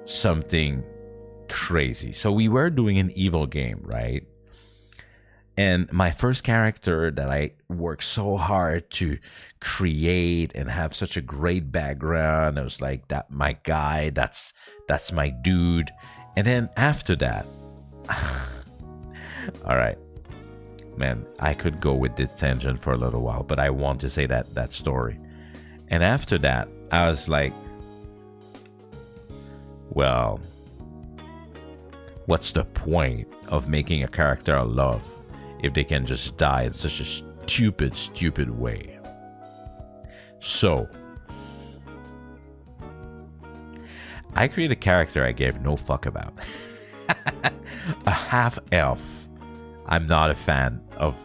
something crazy. So we were doing an evil game, right? And my first character that I worked so hard to create and have such a great background, I was like, that my guy, that's my dude. And then after that, all right, man, I could go with this tangent for a little while, but I want to say that story. And after that, I was like, well, what's the point of making a character I love if they can just die in such a stupid way? So I created a character I gave no fuck about. A half elf. I'm not a fan of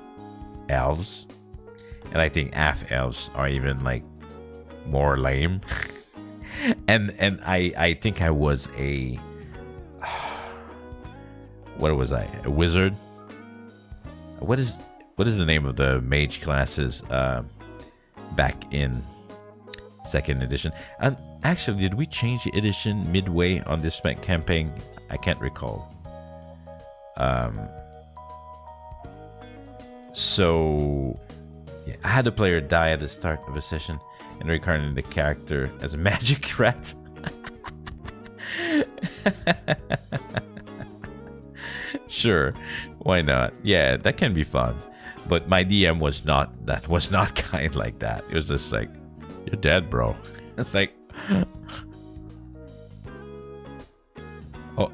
elves, and I think half elves are even like more lame. and I think I was a what was I? A wizard? What is the name of the mage classes back in second edition? And actually, did we change the edition midway on this campaign? I can't recall. So yeah, I had a player die at the start of a session and reincarnated the character as a magic rat. Sure, why not? Yeah, that can be fun. But my DM was not kind like that. It was just like, you're dead, bro. It's like, oh,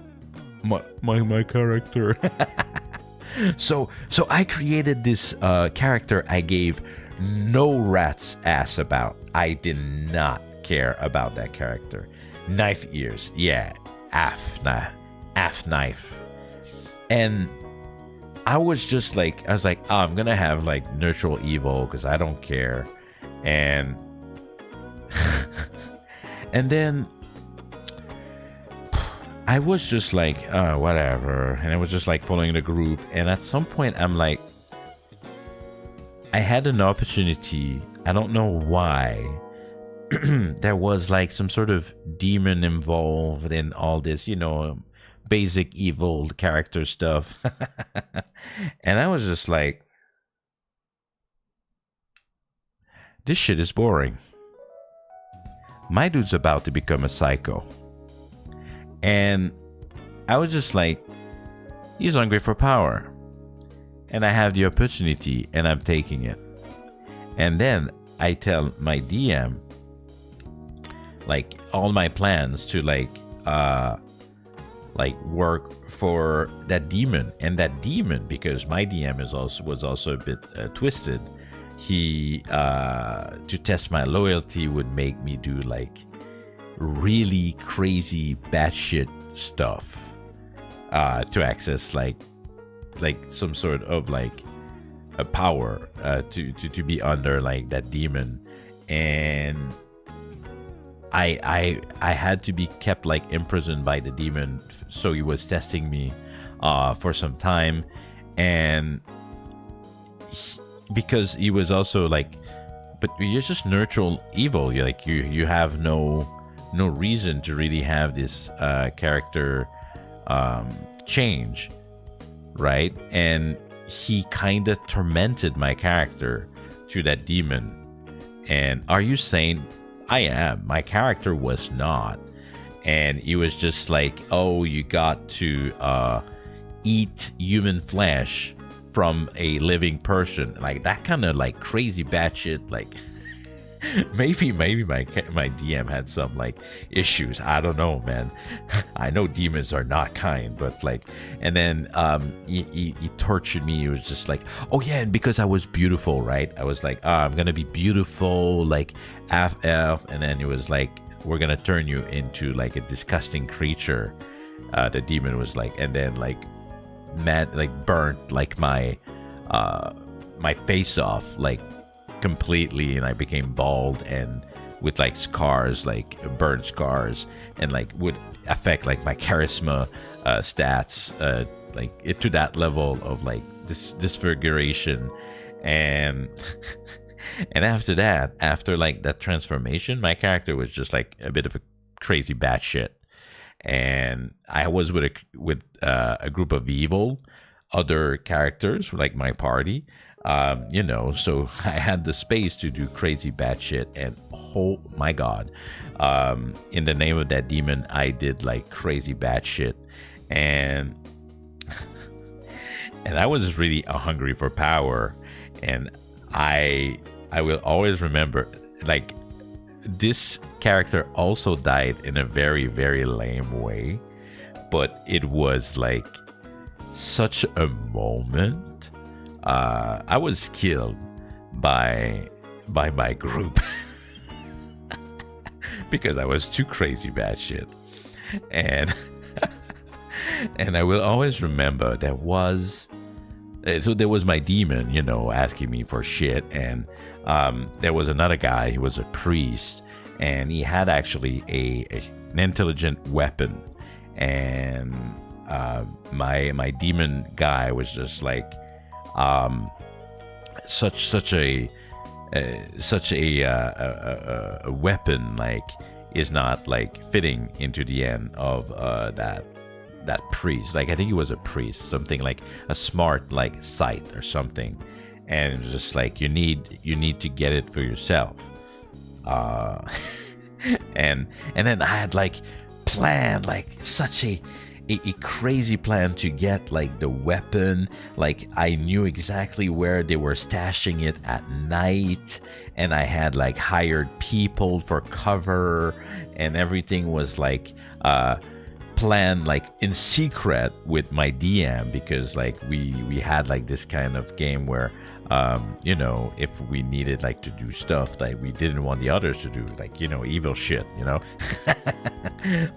my character. So I created this character I gave no rat's ass about. I did not care about that character. Knife ears, yeah, af knife. And I was like, oh, I'm gonna have like neutral evil because I don't care. And and then I was just like, oh, whatever. And I was just like following the group. And at some point, I'm like, I had an opportunity. I don't know why. There was like some sort of demon involved in all this, basic evil character stuff. And I was just like, this shit is boring. My dude's about to become a psycho. And I was just like, he's hungry for power. And I have the opportunity and I'm taking it. And then I tell my DM like all my plans to like work for that demon. And that demon, because my DM was also a bit twisted, he to test my loyalty would make me do like really crazy batshit stuff to access like some sort of like a power to be under like that demon. And I had to be kept like imprisoned by the demon, so he was testing me for some time. And because he was also like, but you're just neutral evil, you're like you have no reason to really have this character change, right? And he kind of tormented my character to that demon. And are you saying I am? My character was not. And he was just like, oh, you got to eat human flesh from a living person, like that kind of like crazy batshit. Like maybe my DM had some like issues. I don't know, man. I know demons are not kind, but like, and then he tortured me. He was just like, oh yeah, and because I was beautiful, right? I was like, oh, I'm gonna be beautiful, like FF. And then it was like, we're gonna turn you into like a disgusting creature. The demon was like, and then like mad, like burnt like my face off like completely, and I became bald and with like scars, like burnt scars, and like would affect like my charisma stats like it to that level of like this disfiguration. And and after like that transformation, my character was just like a bit of a crazy batshit. And I was with a group of evil other characters, like my party, so I had the space to do crazy batshit. And oh my god, in the name of that demon, I did like crazy batshit. And and I was really hungry for power. And I will always remember, like, this character also died in a very, very lame way, but it was like such a moment. I was killed by my group because I was too crazy batshit. And and I will always remember there was my demon, asking me for shit. And there was another guy. He was a priest, and he had actually an intelligent weapon. And my demon guy was just like such a weapon, like, is not like fitting into the end of that priest. Like, I think he was a priest, something like a smart like sight or something. And just like, you need to get it for yourself. And then I had like planned like such a crazy plan to get like the weapon. Like, I knew exactly where they were stashing it at night, and I had like hired people for cover, and everything was like planned like in secret with my DM, because like we had like this kind of game where You know, if we needed like to do stuff that we didn't want the others to do, like, you know, evil shit, you know.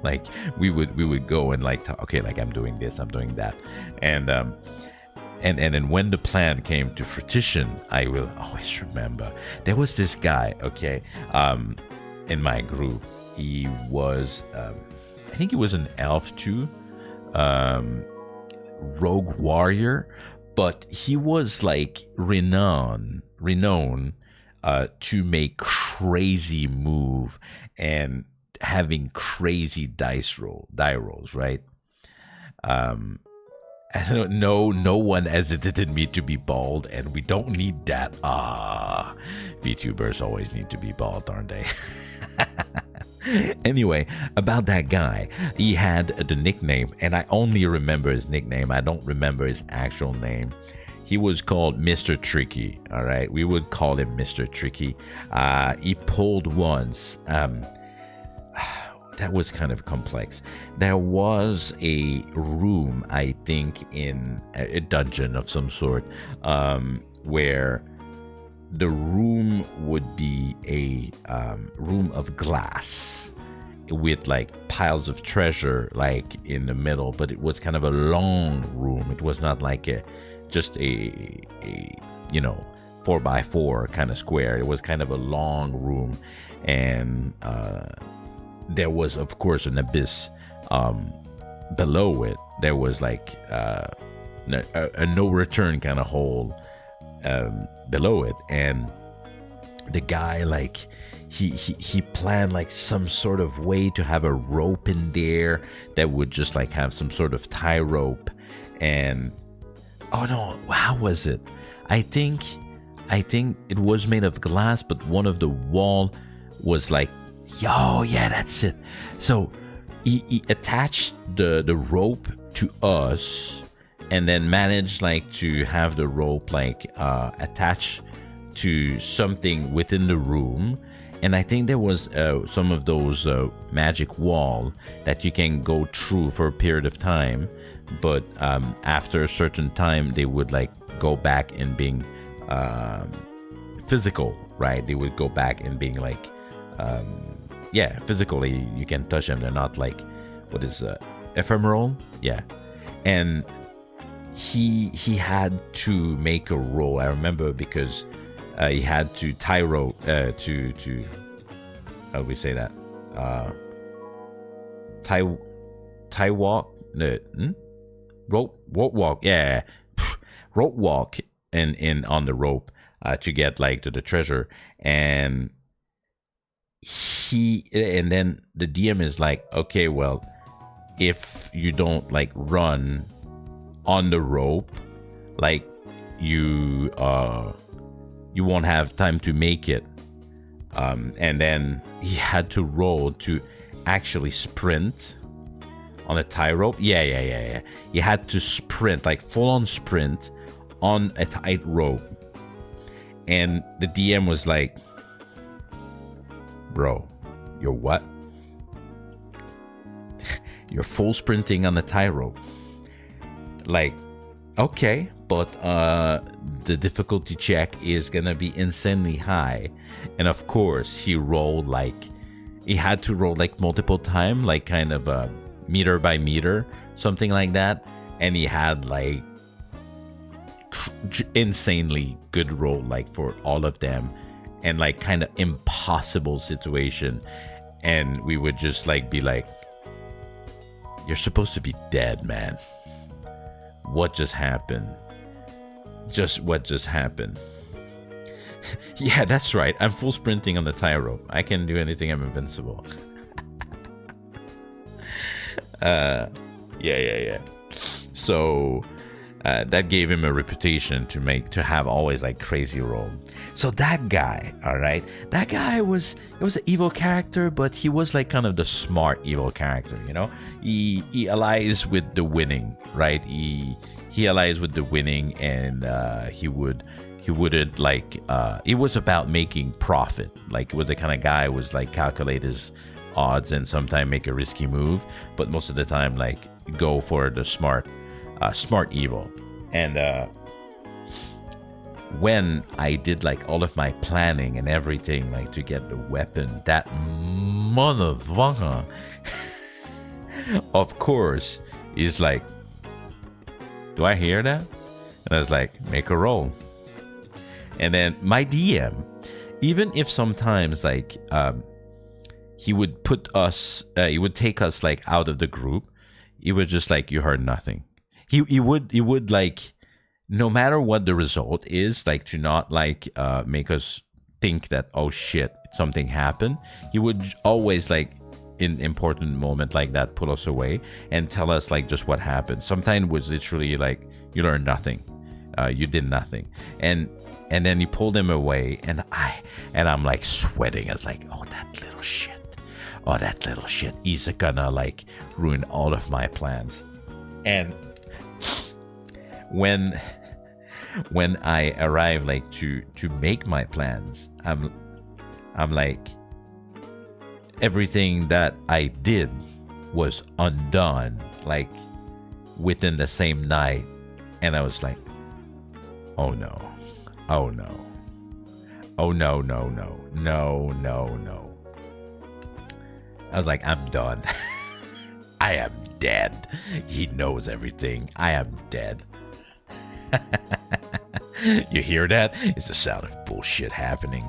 Like we would go and like okay, like I'm doing this, I'm doing that, and then when the plan came to fruition, I will always remember there was this guy, okay, in my group. He was I think he was an elf too, rogue warrior, but he was like renowned to make crazy move and having crazy die rolls, right? I don't know, no one hesitated me to be bald, and we don't need that. VTubers always need to be bald, aren't they? Anyway, about that guy, he had the nickname, and I only remember his nickname. I don't remember his actual name. He was called Mr. Tricky, all right? We would call him Mr. Tricky. He pulled once. That was kind of complex. There was a room, I think, in a dungeon of some sort, where the room would be a room of glass with like piles of treasure like in the middle, but it was kind of a long room. It was not like just a you know, 4x4 kind of square. It was kind of a long room, and there was of course an abyss below it. There was like a no return kind of hole below it, and the guy, like, he planned like some sort of way to have a rope in there that would just like have some sort of tie rope. And oh no, how was it? I think it was made of glass, but one of the wall was like, yo, yeah, that's it. So he attached the rope to us, and then managed like to have the rope like attached to something within the room. And I think there was some of those magic wall that you can go through for a period of time, but after a certain time they would like go back and being physical, right? They would go back and being like yeah, physically you can touch them. They're not like, what is ephemeral? Yeah. And he had to make a roll. I remember because he had to tie rope to how do we say that? Tie walk? No, rope walk. Yeah, rope walk in on the rope to get like to the treasure. And then the DM is like, okay, well, if you don't like run on the rope, like you won't have time to make it. And then he had to roll to actually sprint on a tie rope. Yeah. He had to sprint, like full on sprint on a tight rope. And the DM was like, bro, you're what? You're full sprinting on the tie rope. Like, okay, but the difficulty check is gonna be insanely high. And of course he had to roll like multiple times, like kind of meter by meter, something like that. And he had like insanely good roll like for all of them, and like kind of impossible situation. And we would just like be like, you're supposed to be dead, man. What just happened? What just happened? Yeah, that's right. I'm full sprinting on the tie rope. I can do anything. I'm invincible. Yeah. So that gave him a reputation to have always like crazy roll. So that guy, all right, that guy was an evil character, but he was like kind of the smart evil character, you know. He allies with the winning, right? He allies with the winning, and he wouldn't like it was about making profit. Like, it was the kind of guy who was like calculate his odds and sometimes make a risky move, but most of the time like go for the smart evil. And when I did like all of my planning and everything, like to get the weapon, that motherfucker, of course, is like, do I hear that? And I was like, make a roll. And then my DM, even if sometimes like he would put us, he would take us like out of the group, he would just like, you heard nothing. He would like, no matter what the result is, like to not like make us think that, oh shit, something happened. He would always like in important moment like that pull us away and tell us like just what happened. Sometimes it was literally like, you learned nothing, you did nothing, and then he pulled him away, and I'm like sweating. I was like, oh, that little shit, he's gonna like ruin all of my plans. And when I arrive like to make my plans, I'm like, everything that I did was undone like within the same night. And I was like, oh no, oh no, oh no, no, no, no, no, no. I was like, I'm done. I am dead. He knows everything. I am dead. You hear that? It's the sound of bullshit happening.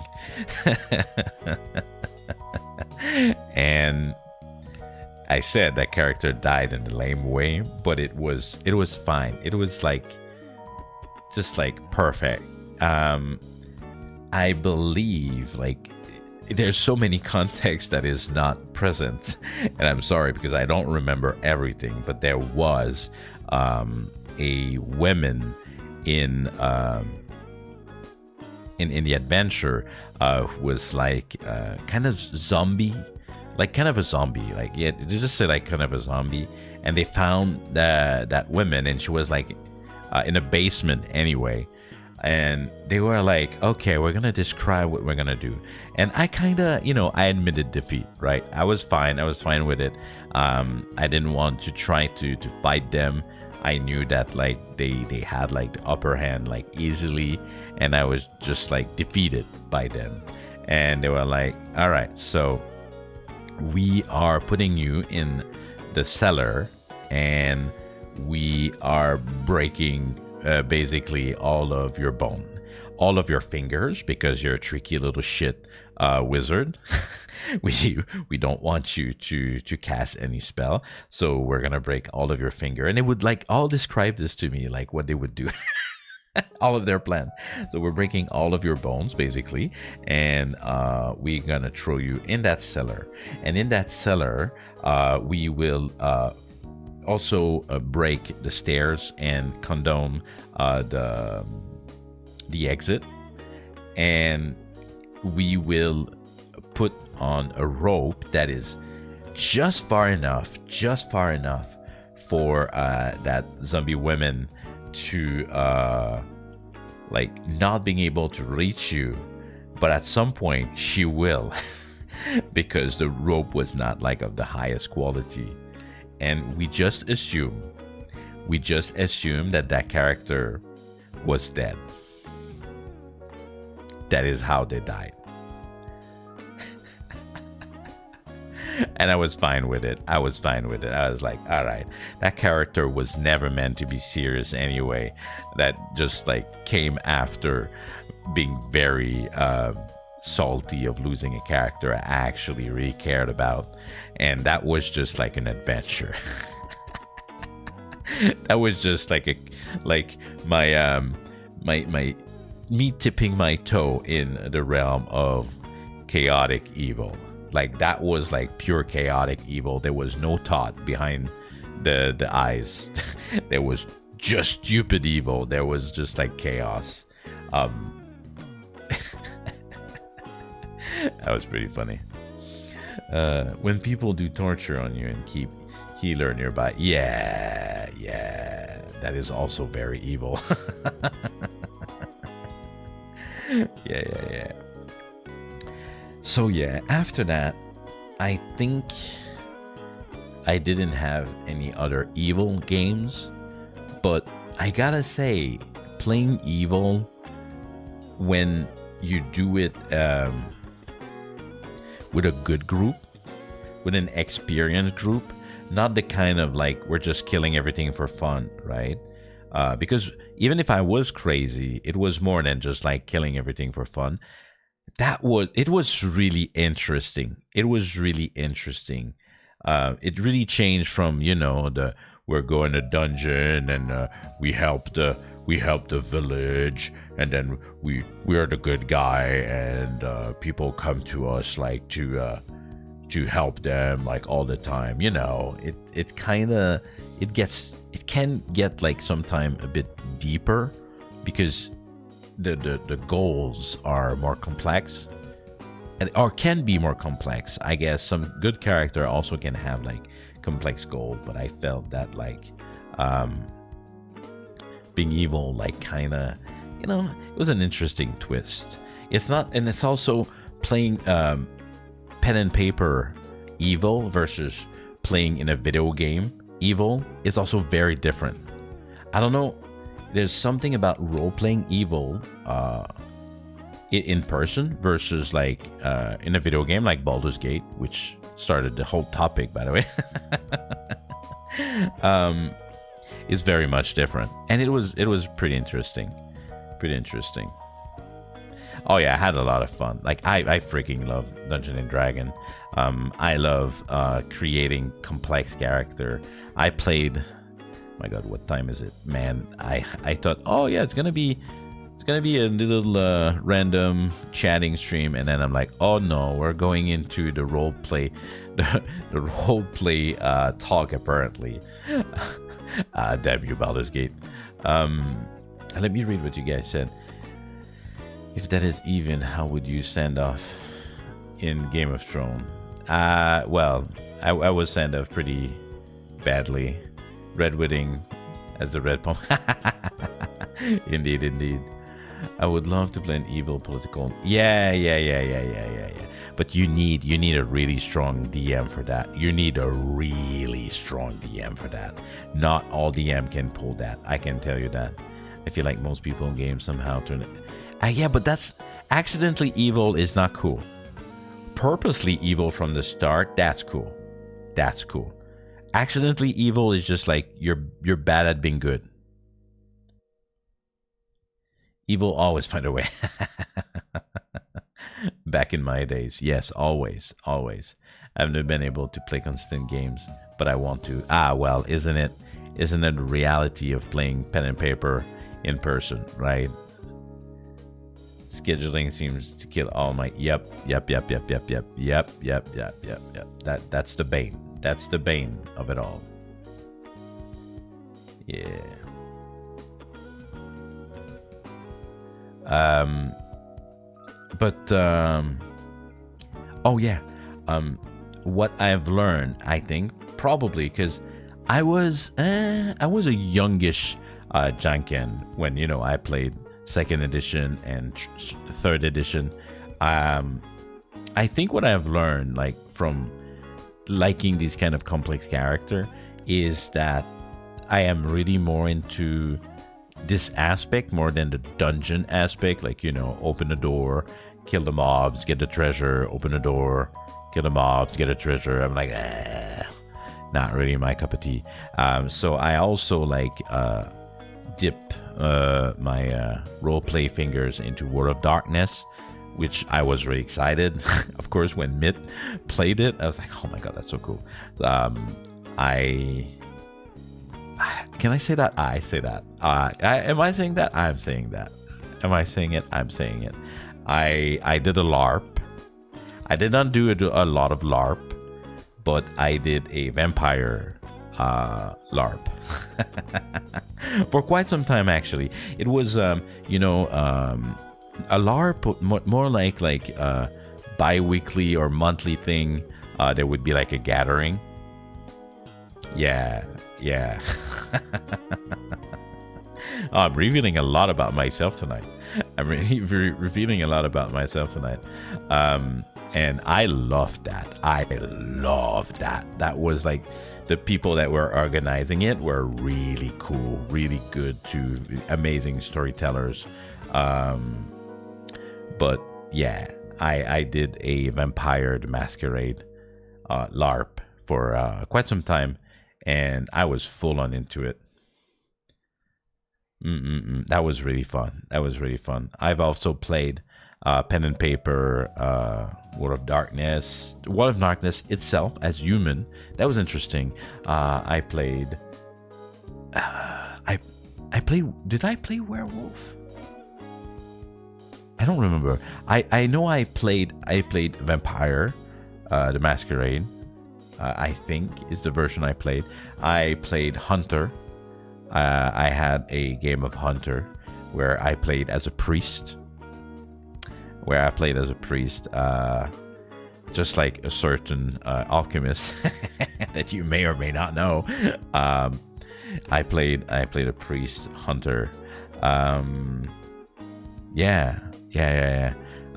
And I said that character died in a lame way, but it was fine. It was like just like perfect. I believe like there's so many context that is not present, and I'm sorry because I don't remember everything, but there was a woman in the adventure who was like kind of zombie, like kind of a zombie, like, yeah, they just say like kind of a zombie, and they found that woman, and she was like in a basement anyway, and they were like, okay, we're gonna describe what we're gonna do. And I kind of, I admitted defeat, right? I was fine with it. I didn't want to try to fight them. I knew that like they had like the upper hand like easily, and I was just like defeated by them. And they were like, all right, so we are putting you in the cellar, and we are breaking basically all of your bone, all of your fingers, because you're a tricky little shit wizard. we don't want you to cast any spell, so we're gonna break all of your finger. And they would like all describe this to me, like what they would do. All of their plan. So we're breaking all of your bones basically, and we're gonna throw you in that cellar, and in that cellar we will also break the stairs and condone the exit, and we will put on a rope that is just far enough for that zombie woman to like not being able to reach you, but at some point she will, because the rope was not like of the highest quality. And we just assume that character was dead. That is how they died. And I was fine with it. I was like, all right, that character was never meant to be serious anyway. That just like came after being very salty of losing a character I actually really cared about. And that was just like an adventure. That was just like my me tipping my toe in the realm of chaotic evil. Like that was like pure chaotic evil. There was no thought behind the eyes. There was just stupid evil. There was just like chaos. That was pretty funny. When people do torture on you and keep healer nearby, yeah, that is also very evil. Yeah. So yeah, after that, I think I didn't have any other evil games, but I gotta say, playing evil when you do it with a good group, with an experienced group, not the kind of like we're just killing everything for fun, right? Because even if I was crazy, it was more than just like killing everything for fun. It was really interesting. It was really interesting. It really changed from, you know, the we're going to dungeon and we help the village, and then we are the good guy, and people come to us like to help them like all the time. You know, it can get like sometime a bit deeper because the goals are more complex, or can be more complex. I guess some good character also can have like complex goals, but I felt that like being evil, like kind of, you know, it was an interesting twist. It's not, and it's also playing pen and paper evil versus playing in a video game evil is also very different. I don't know, there's something about role-playing evil in person versus like in a video game like Baldur's Gate, which started the whole topic, by the way. Is very much different, and it was pretty interesting. Oh yeah, I had a lot of fun. Like I freaking love Dungeon and Dragon. I love creating complex character. I played, my god, what time is it, man? I thought, oh yeah, it's gonna be a little random chatting stream, and then I'm like, oh no, we're going into the role play, the role play talk apparently. Damn you, Baldur's Gate. Let me read what you guys said. If that is even, how would you send off in Game of Thrones? Well, I was sent off pretty badly. Red Wedding as a red Pomme. Indeed. I would love to play an evil political. Yeah. But you need a really strong DM for that. You need a really strong DM for that. Not all DM can pull that. I can tell you that. I feel like most people in games somehow turn it. Yeah, but that's accidentally evil is not cool. Purposely evil from the start, that's cool. Accidentally evil is just like you're bad at being good. Evil always find a way. Back in my days, yes, always. I've never been able to play consistent games, but I want to. Well, isn't it the reality of playing pen and paper in person, right? Scheduling seems to kill all my. Yep. That's the bane. That's the bane of it all. Yeah. What I've learned, I think, probably because I was a youngish Janken when, you know, I played 2nd edition and 3rd edition. I think what I've learned, like from liking these kind of complex character, is that I am really more into this aspect more than the dungeon aspect. Like, you know, open the door, kill the mobs, get the treasure, open the door, kill the mobs, get a treasure. I'm like, not really my cup of tea. So I also like dip my roleplay fingers into World of Darkness, which I was really excited. Of course, when Mitt played it, I was like, oh my god, that's so cool. Can I say that? I say that. Am I saying that? I'm saying that. Am I saying it? I'm saying it. I did a LARP. I did not do a lot of LARP, but I did a vampire LARP for quite some time. Actually, it was a LARP, more like bi-weekly or monthly thing. There would be like a gathering. Yeah. Oh, I'm revealing a lot about myself tonight. I'm revealing a lot about myself tonight. And I loved that. That was like, the people that were organizing it were really cool, really good, amazing storytellers. But yeah, I did a Vampire the Masquerade LARP for quite some time, and I was full on into it. That was really fun. That was really fun. I've also played pen and paper, World of Darkness. World of Darkness itself as human. That was interesting. I played. I played. Did I play Werewolf? I don't remember. I know I played Vampire, the Masquerade. I think is the version I played. I played Hunter. I had a game of Hunter where I played as a priest. Just like a certain alchemist that you may or may not know. I played a priest Hunter. Yeah.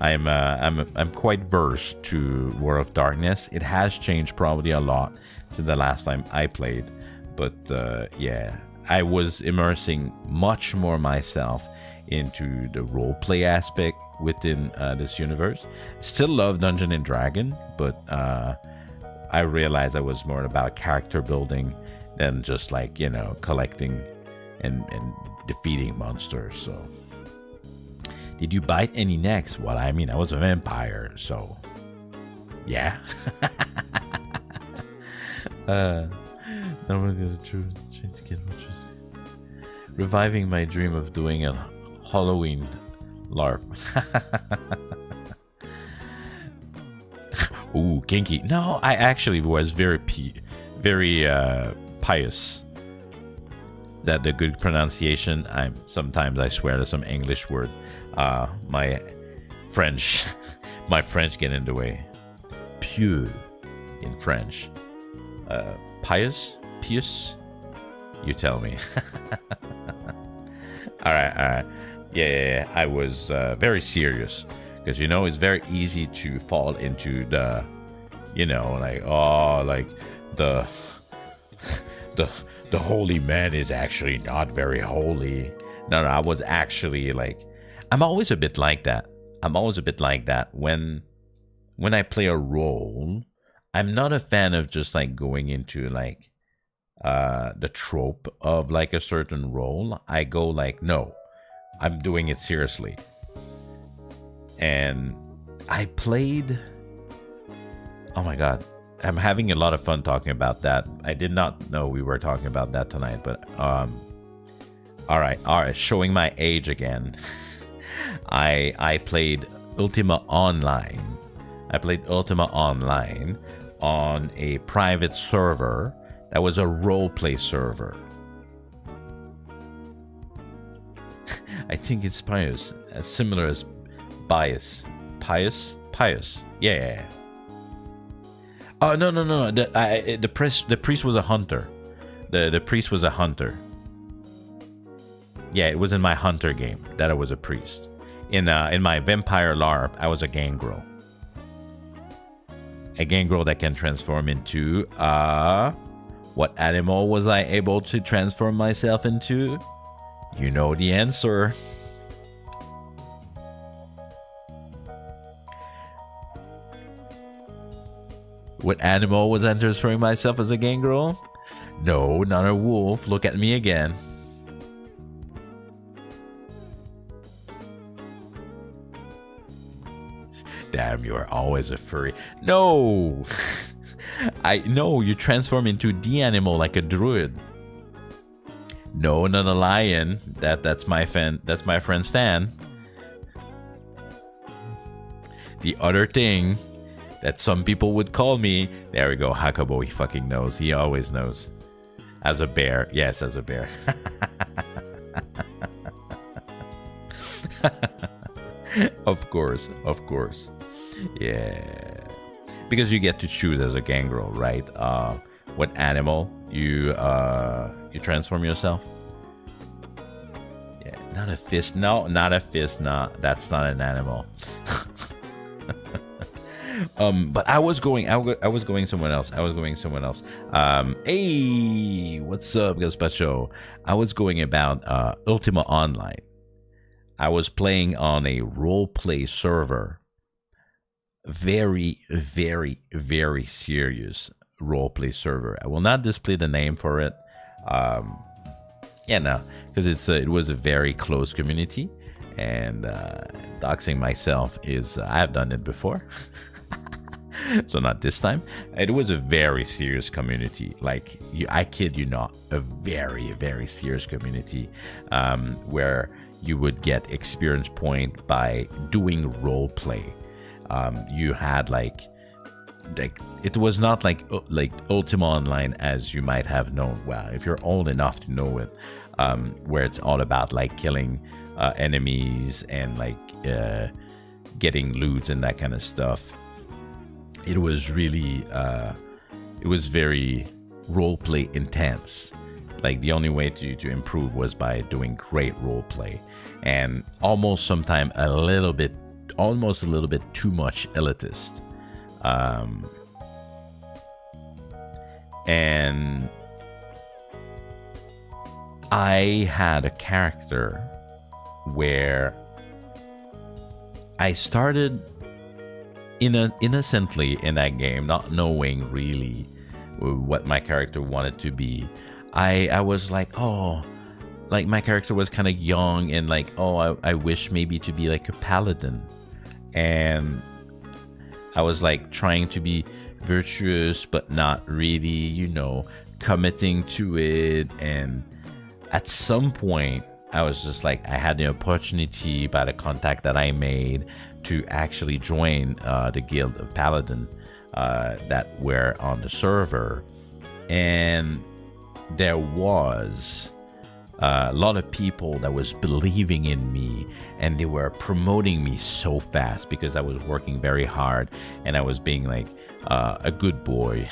I'm quite versed to World of Darkness. It has changed probably a lot since the last time I played, but yeah, I was immersing much more myself into the roleplay aspect within this universe. Still love Dungeon and Dragon, but I realized I was more about character building than just like, collecting and defeating monsters. So, did you bite any necks? Well, I mean, I was a vampire, so yeah. Reviving my dream of doing a Halloween LARP. Ooh, kinky. No, I actually was very pious. That the good pronunciation. Sometimes I swear to some English word. My French get in the way. Pieux in French. Pious. You tell me. All right. Yeah. I was very serious because it's very easy to fall into the, the holy man is actually not very holy. No, I was actually like, I'm always a bit like that. When I play a role, I'm not a fan of just like going into like the trope of like a certain role. I go like, no, I'm doing it seriously. And I played, oh my god, I'm having a lot of fun talking about that. I did not know we were talking about that tonight, but all right, showing my age again. I played Ultima Online. On a private server that was a roleplay server. I think it's pious, as similar as bias. Pious. Yeah. Oh no. The priest was a hunter. The priest was a hunter. Yeah, it was in my hunter game that I was a priest. In my vampire LARP, I was a gangrel. A gangrel that can transform into what animal was I able to transform myself into? You know the answer. What animal was I transferring myself as a gangrel? No, not a wolf. Look at me again. Damn, you are always a furry. No! I know you transform into the animal like a druid. No, not a lion. That's my friend Stan. The other thing that some people would call me, there we go, Hakubo, he fucking knows. He always knows. As a bear. Yes, as a bear. Of course. Yeah. Because you get to choose as a gangrel, right? What animal you transform yourself. Yeah, not a fist. No, not a fist. No, that's not an animal. But I was going somewhere else. Hey, what's up, Gaspacho? I was going about Ultima Online. I was playing on a role play server, very, very, very serious role play server. I will not display the name for it. Um, yeah, no, because it was a very close community, and doxing myself is I've done it before. So not this time. It was a very serious community. Like I kid you not, a very, very serious community, where you would get experience point by doing role play. You had like it was not like Ultima Online as you might have known. Well, if you're old enough to know it, where it's all about like killing enemies and like getting loot and that kind of stuff. It was really it was very roleplay intense. Like the only way to improve was by doing great roleplay, and almost sometimes almost a little bit too much elitist. And I had a character where I started innocently in that game, not knowing really what my character wanted to be. I was like, oh, like my character was kind of young, and like, oh, I wish maybe to be like a paladin, and I was like trying to be virtuous but not really, committing to it. And at some point I was just like, I had the opportunity by the contact that I made to actually join the guild of paladin that were on the server, and there was a lot of people that was believing in me, and they were promoting me so fast because I was working very hard and I was being like a good boy.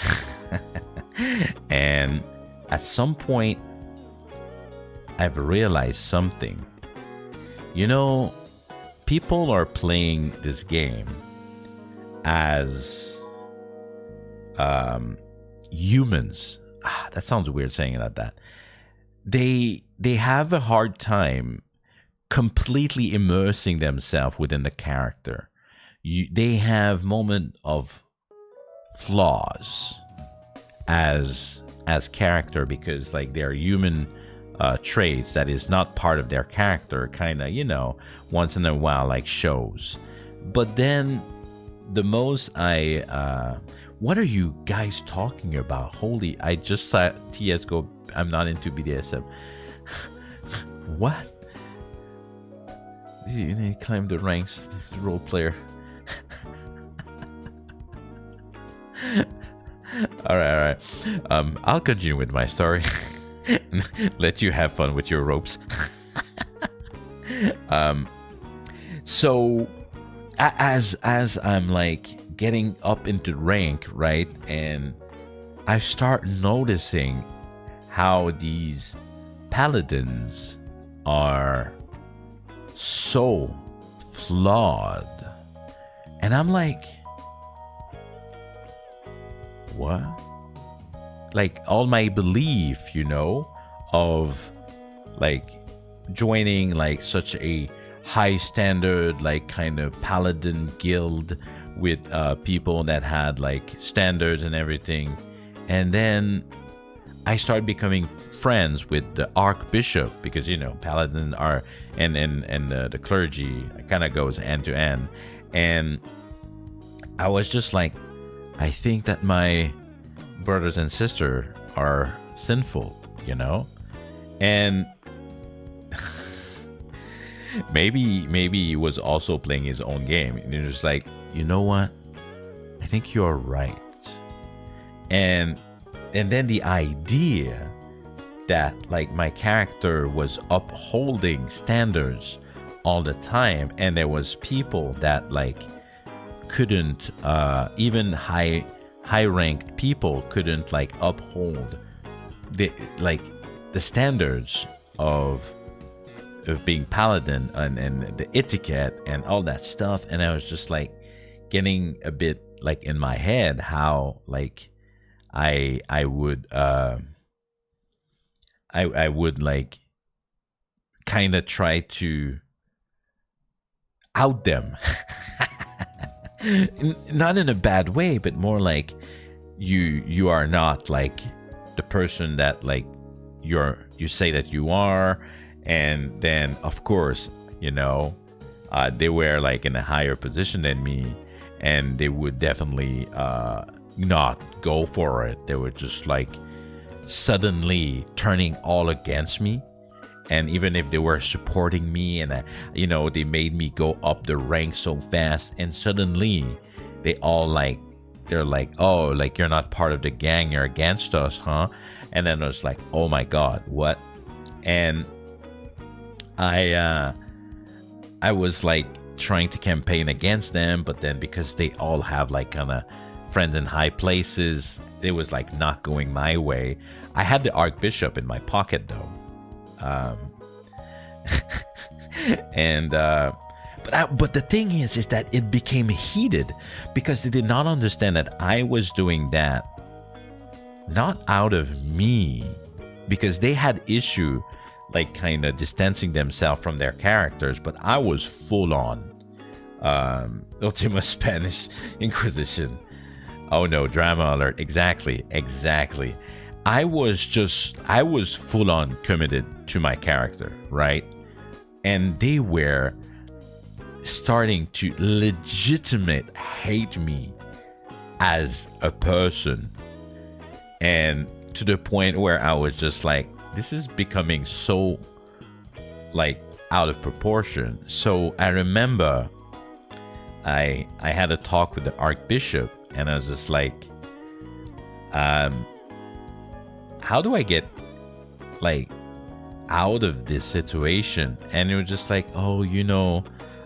And at some point I've realized something. People are playing this game as humans. That sounds weird saying it like that. They have a hard time completely immersing themselves within the character. They have moment of flaws as character, because like they're human traits that is not part of their character, kind of, once in a while like shows. But then the most what are you guys talking about? Holy, I just saw TS go, I'm not into BDSM. What? You need to climb the ranks, the role player. All right. I'll continue with my story. Let you have fun with your ropes. So as I'm like getting up into rank, right, and I start noticing how these paladins are so flawed, and I'm like, what? Like all my belief, of like joining like such a high standard, like kind of paladin guild with people that had like standards and everything. And then I started becoming friends with the archbishop, because paladin are and the clergy kind of goes end to end. And I was just like, I think that my brothers and sisters are sinful, and maybe he was also playing his own game, and you're just like, you know what, I think you're right. And then the idea that like my character was upholding standards all the time, and there was people that like couldn't even high ranked people couldn't like uphold the standards of being paladin and the etiquette and all that stuff. And I was just like getting a bit like in my head how like I would I would like kind of try to out them. Not in a bad way, but more like you are not like the person that like you say that you are. And then of course, you know, they were like in a higher position than me, and they would definitely not go for it. They were just like suddenly turning all against me. And even if they were supporting me, and you know, they made me go up the ranks so fast, and suddenly they all like, they're like, oh, like you're not part of the gang, you're against us, huh? And then I was like, oh my god, what? And I was like trying to campaign against them, but then because they all have like kind of friends in high places, it was like not going my way. I had the Archbishop in my pocket though. But the thing is that it became heated because they did not understand that I was doing that not out of me, because they had issue like kind of distancing themselves from their characters, but I was full on Ultima Spanish Inquisition. Oh no, drama alert. Exactly. I was full on committed to my character, right? And they were starting to legitimate hate me as a person. And to the point where I was just like, this is becoming so like out of proportion. So I remember I had a talk with the Archbishop, and I was just like, how do I get like out of this situation? And it was just like, oh, you know,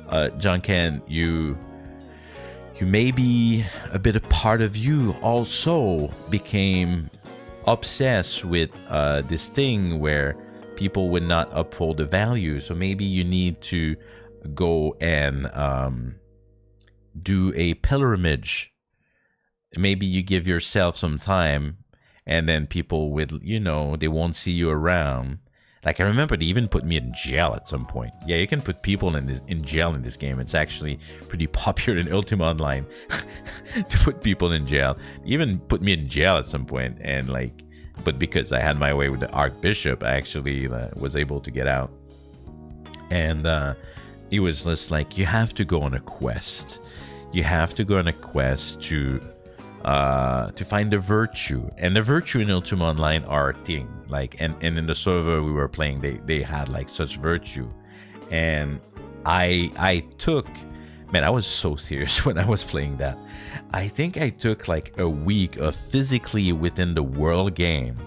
Janken, you maybe a bit of part of you also became obsessed with this thing where people would not uphold the value. So maybe you need to go and do a pilgrimage. Maybe you give yourself some time, and then people would, you know, they won't see you around. Like, I remember they even put me in jail at some point. Yeah, you can put people in jail in this game. It's actually pretty popular in Ultima Online to put people in jail. Even put me in jail at some point, and like, but because I had my way with the Archbishop, I actually was able to get out. And it was just like, you have to go on a quest. You have to go on a quest to find the virtue, and the virtue in Ultima Online are a thing. Like, and in the server we were playing, they had like such virtue, and I took, man, I was so serious when I was playing that. I think I took like a week of physically within the world game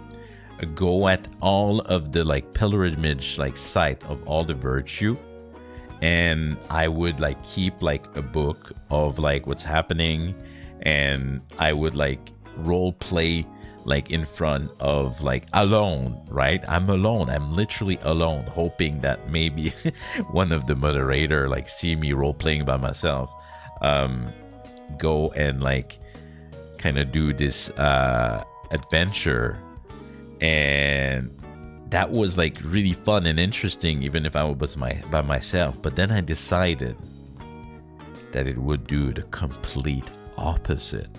go at all of the like pilgrimage like site of all the virtue, and I would like keep like a book of like what's happening, and I would like role play like in front of like alone, right? I'm alone. I'm literally alone, hoping that maybe one of the moderator like see me role playing by myself, go and like kind of do this adventure. And that was like really fun and interesting, even if I was by myself. But then I decided that it would do the complete opposite.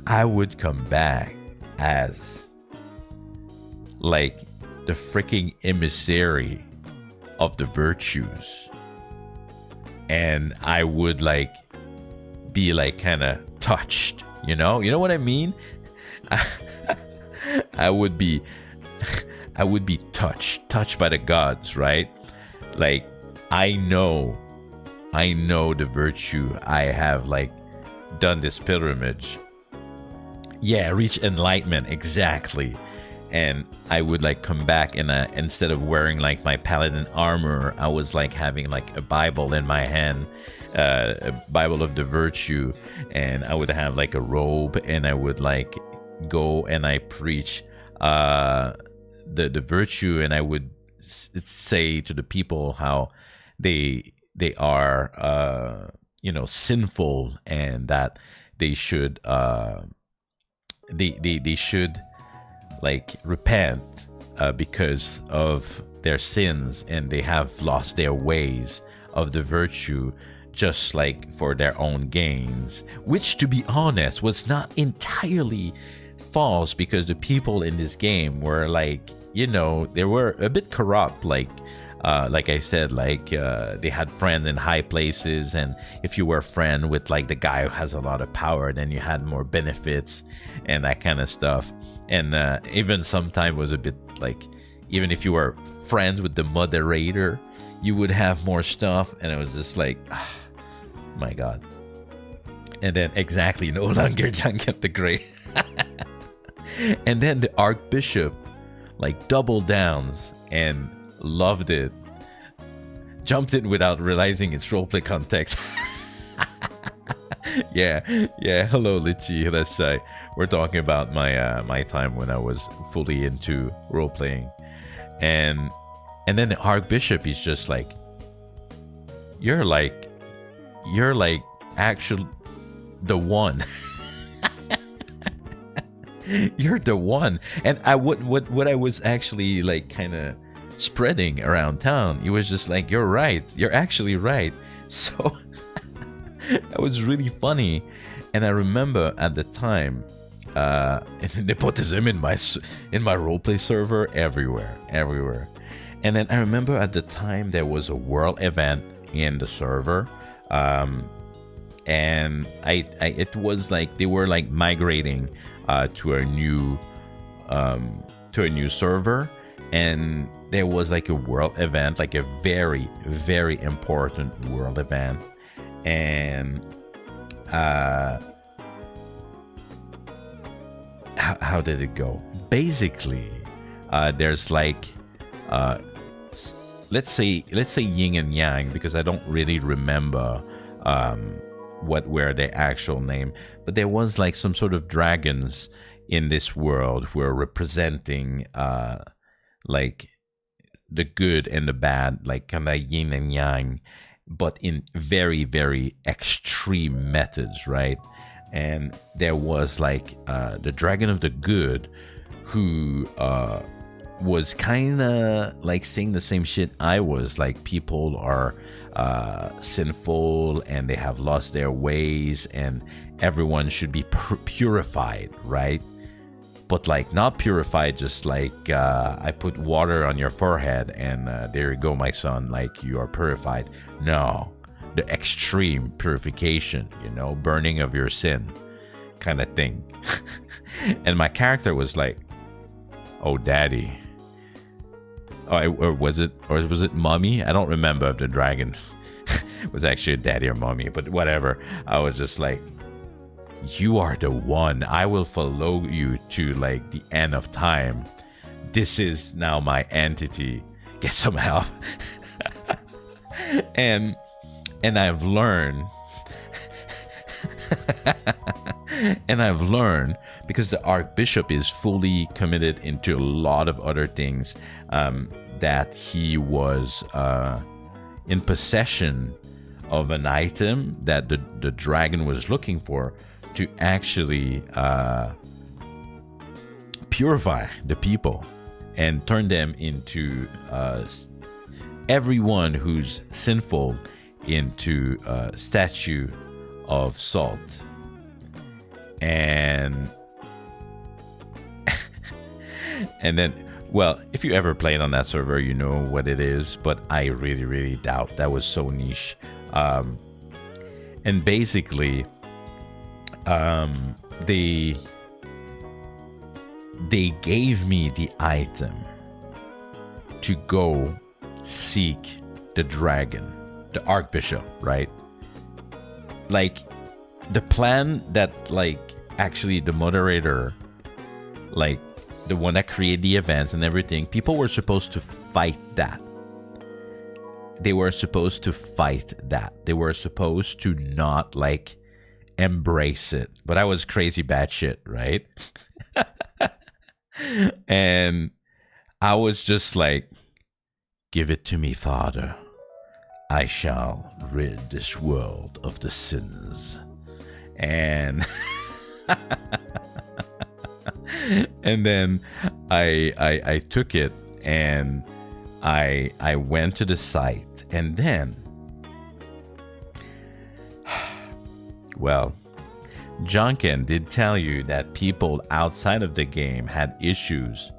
I would come back as like the freaking emissary of the virtues, and I would like be like kind of touched, you know what I mean? I would be touched by the gods, right? Like, I know the virtue. I have like done this pilgrimage. Yeah, reach enlightenment, exactly. And I would like come back, and instead of wearing like my paladin armor, I was like having like a Bible in my hand, a Bible of the virtue, and I would have like a robe, and I would like go and I preach the virtue, and I would say to the people how they are sinful, and that they should they should like repent because of their sins, and they have lost their ways of the virtue just like for their own gains, which, to be honest, was not entirely false, because the people in this game were like, you know, they were a bit corrupt, like I said, like they had friends in high places, and if you were a friend with like the guy who has a lot of power, then you had more benefits and that kind of stuff. And even sometimes was a bit like, even if you were friends with the moderator, you would have more stuff, and it was just like, my god. And then exactly, no longer Janken the Great. And then the Archbishop like doubled downs and loved it, jumped in without realizing its roleplay context. yeah Hello Litchi. Let's say we're talking about my my time when I was fully into role-playing. And then the Archbishop is just like, you're like actually the one. You're the one. And what I was actually like kind of spreading around town, it was just like, you're right, you're actually right. So that was really funny. And I remember at the time, nepotism in my roleplay server everywhere. And then I remember at the time there was a world event in the server, and it was like they were like migrating to a new server, and there was like a world event, like a very, very important world event. And how did it go? Basically, there's like let's say yin and yang, because I don't really remember what were their actual name, but there was like some sort of dragons in this world who are representing like the good and the bad, like kind of yin and yang, but in very, very extreme methods, right? And there was like the dragon of the good, who was kind of like saying the same shit I was, like, people are sinful and they have lost their ways and everyone should be purified, right? But like not purified just like I put water on your forehead and there you go, my son, like you are purified. No, the extreme purification, you know, burning of your sin kind of thing. And my character was like, oh daddy. Or was it mommy? I don't remember if the dragon was actually a daddy or mommy, but whatever. I was just like, you are the one. I will follow you to like the end of time. This is now my entity. Get some help. and I've learned because the Archbishop is fully committed into a lot of other things, that he was in possession of an item that the dragon was looking for to actually purify the people and turn them into everyone who's sinful into a statue of salt. And then, well, if you ever played on that server, you know what it is, but I really, really doubt. That was so niche. And basically, they gave me the item to go seek the dragon, the Archbishop, right? Like, the plan that, like, actually the moderator, like, the one that created the events and everything, people were supposed to fight that. They were supposed to fight that. They were supposed to not, like, embrace it. But I was crazy bad shit, right? And I was just like, give it to me, Father. I shall rid this world of the sins. And and then I took it and I went to the site, and then Well, Janken did tell you that people outside of the game had issues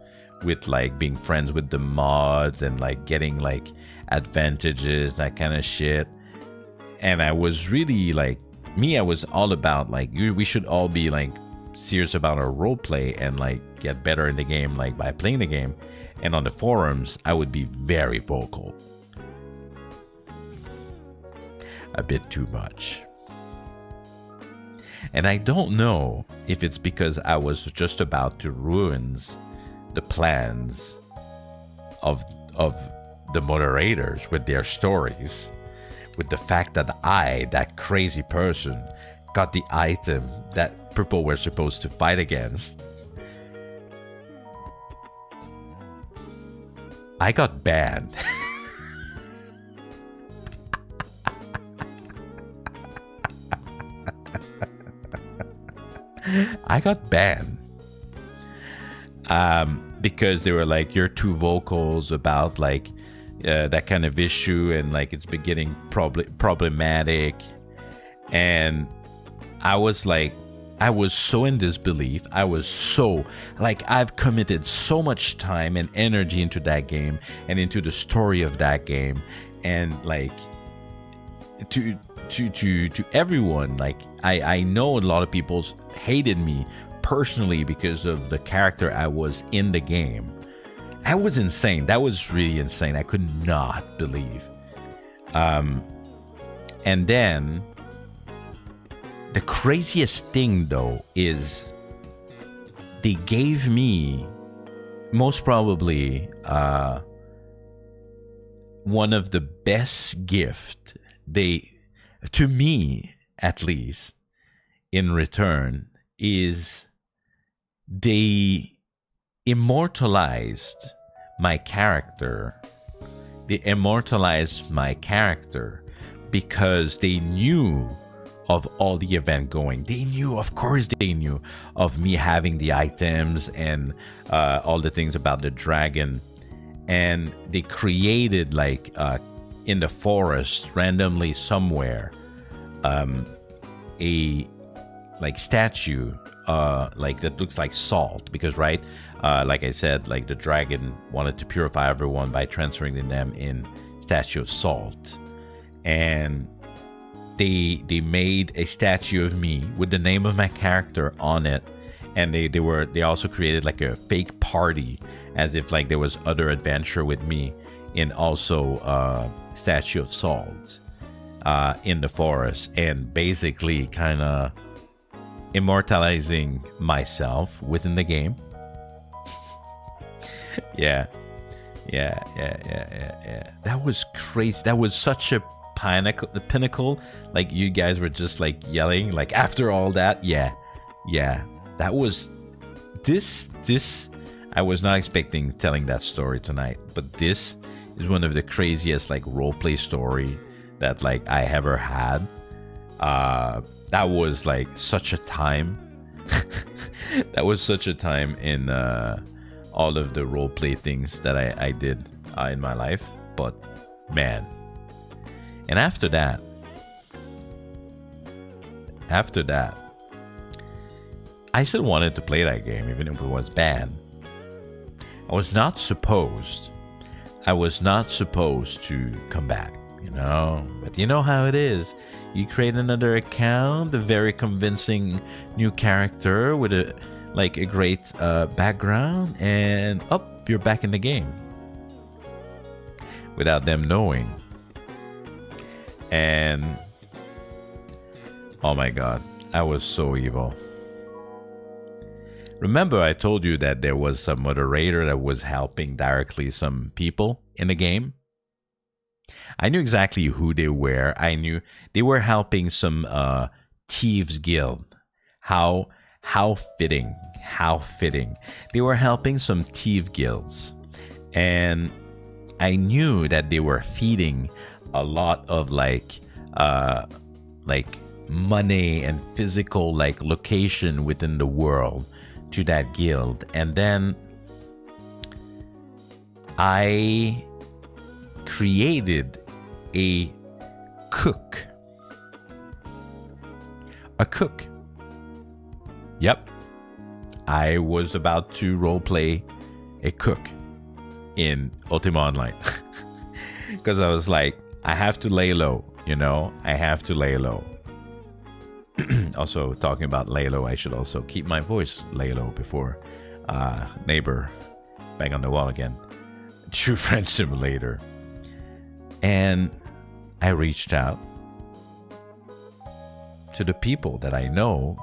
with like being friends with the mods and like getting like advantages, that kind of shit. And I was really like, I was all about like, we should all be like serious about our role play and like get better in the game, like by playing the game. And on the forums, I would be very vocal. A bit too much. And I don't know if it's because I was just about to ruin the plans of the moderators with their stories, with the fact that I, that crazy person, got the item that people were supposed to fight against. I got banned. I got banned. Because they were like, you're too vocals about like that kind of issue, and like it's been getting problematic. And I was like, I was so in disbelief. I was so like, I've committed so much time and energy into that game and into the story of that game, and like to everyone. Like I know a lot of people hated me personally because of the character I was in the game. That was insane. That was really insane. I could not believe. And then the craziest thing though is they gave me most probably one of the best gift they, to me at least, in return, is they immortalized my character. They immortalized my character because they knew of all the event going. They knew, of course they knew of me having the items and all the things about the dragon. And they created like in the forest randomly somewhere a like statue like that looks like salt, because right, like I said, like the dragon wanted to purify everyone by transferring them in statue of salt. And they made a statue of me with the name of my character on it, and they also created like a fake party as if like there was other adventure with me in also statue of salt in the forest, and basically kind of immortalizing myself within the game. yeah. That was crazy. That was such a pinnacle. Like you guys were just like yelling like after all that. Yeah, that was this I was not expecting telling that story tonight, but this is one of the craziest like roleplay story that like I ever had. That was like such a time. That was such a time in all of the roleplay things that I did in my life. But man, and after that, I still wanted to play that game even if it was banned. I was not supposed to come back, you know. But you know how it is. You create another account, a very convincing new character with a great background, and up, you're back in the game without them knowing. And oh my god, I was so evil. Remember I told you that there was some moderator that was helping directly some people in the game? I knew exactly who they were. I knew they were helping some thieves guild. How fitting. They were helping some thief guilds. And I knew that they were feeding a lot of like money and physical like location within the world to that guild. And then I created a cook a cook. Yep, I was about to roleplay a cook in Ultima Online. Because I was like, I have to lay low, I have to lay low. Also, talking about lay low, I should also keep my voice lay low before neighbor bang on the wall again. True French Simulator. And I reached out to the people that I know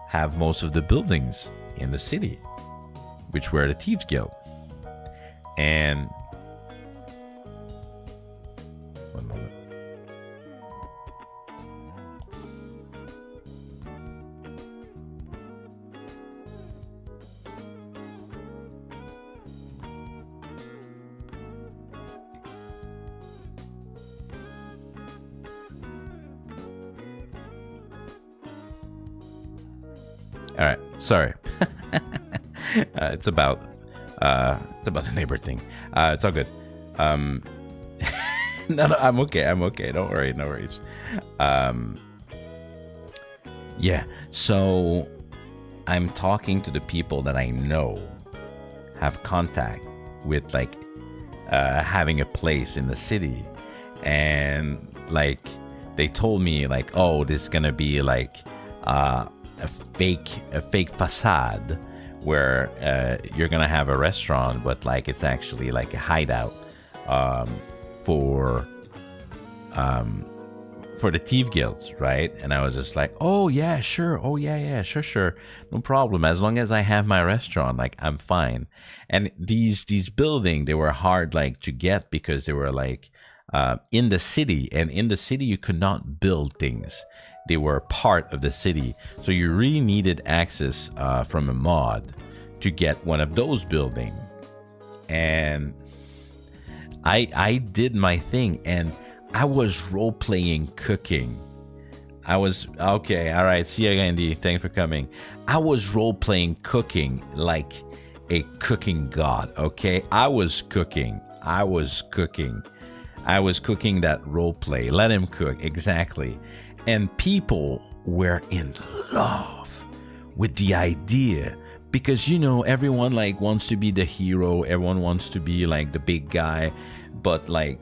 have most of the buildings in the city, which were the Thieves Guild. And one moment. All right, sorry. It's about the neighbor thing. It's all good. No, I'm okay. Don't worry, no worries. Yeah. So I'm talking to the people that I know have contact with, like, having a place in the city, and like they told me, like, oh, this is gonna be like a fake facade where you're gonna have a restaurant, but like it's actually like a hideout for the Thief Guilds, right? And I was just like, oh yeah, sure, sure, no problem, as long as I have my restaurant, like I'm fine. And these buildings, they were hard like to get because they were like in the city, and in the city you could not build things. They were part of the city, so you really needed access from a mod to get one of those buildings. And I did my thing, and I was role-playing cooking. I was, okay, all right, see you, Andy, thanks for coming. I was role-playing cooking like a cooking god, okay? I was cooking that role-play. Let him cook, exactly. And people were in love with the idea, because, you know, everyone like wants to be the hero, everyone wants to be like the big guy, but like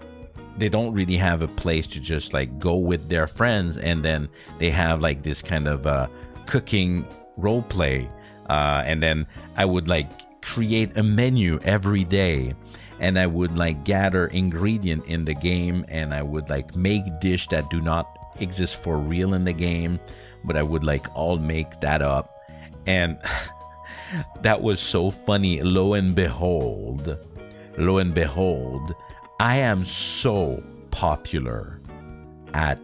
they don't really have a place to just like go with their friends, and then they have like this kind of cooking role play, and then I would like create a menu every day, and I would like gather ingredient in the game, and I would like make dish that do not exist for real in the game, but I would like all make that up. And that was so funny. Lo and behold, I am so popular at